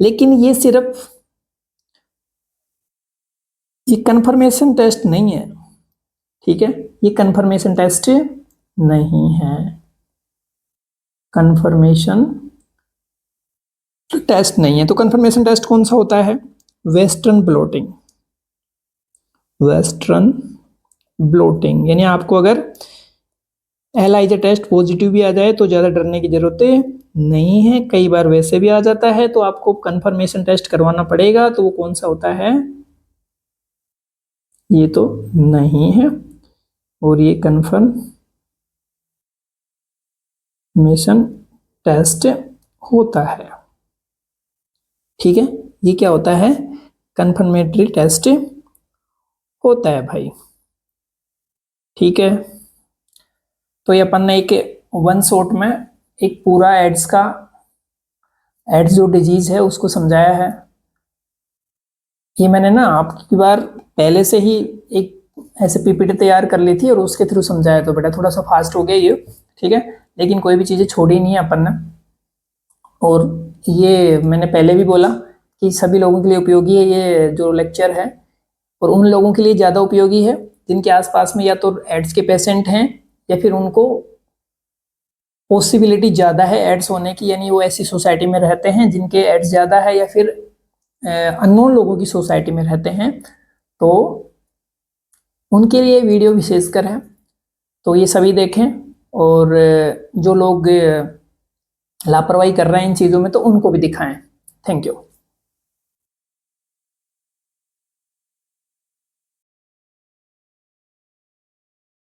लेकिन ये सिर्फ ये कंफर्मेशन टेस्ट नहीं है, ठीक है, ये कंफर्मेशन टेस्ट नहीं है, कंफर्मेशन टेस्ट नहीं है। तो कंफर्मेशन टेस्ट कौन सा होता है, वेस्टर्न ब्लोटिंग, वेस्टर्न ब्लोटिंग। यानी आपको अगर एलाइजा टेस्ट पॉजिटिव भी आ जाए तो ज़्यादा डरने की जरूरत नहीं है, कई बार वैसे भी आ जाता है, तो आपको कंफर्मेशन टेस्ट करवाना पड़ेगा। तो वो कौन सा होता है, ये तो नहीं है, और ये कंफर्मेशन टेस्ट होता है, ठीक है। ये क्या होता है, कंफर्मेटरी टेस्ट होता है भाई, ठीक है। तो ये अपन ने एक वन शॉट में एक पूरा एड्स जो डिजीज है उसको समझाया है। ये मैंने ना आपकी बार पहले से ही एक ऐसे PPT तैयार कर ली थी और उसके थ्रू समझाया, तो बेटा थोड़ा सा फास्ट हो गया ये, ठीक है, लेकिन कोई भी चीज़ें छोड़ी नहीं है अपन ने। और ये मैंने पहले भी बोला कि सभी लोगों के लिए उपयोगी है ये जो लेक्चर है, और उन लोगों के लिए ज़्यादा उपयोगी है जिनके आसपास में या तो एड्स के पेशेंट हैं या फिर उनको पॉसिबिलिटी ज़्यादा है एड्स होने की, यानी वो ऐसी सोसाइटी में रहते हैं जिनके एड्स ज़्यादा है, या फिर अननोन लोगों की सोसाइटी में रहते हैं, तो उनके लिए वीडियो विशेषकर है। तो ये सभी देखें, और जो लोग लापरवाही कर रहे हैं इन चीज़ों में तो उनको भी दिखाएं। Thank you.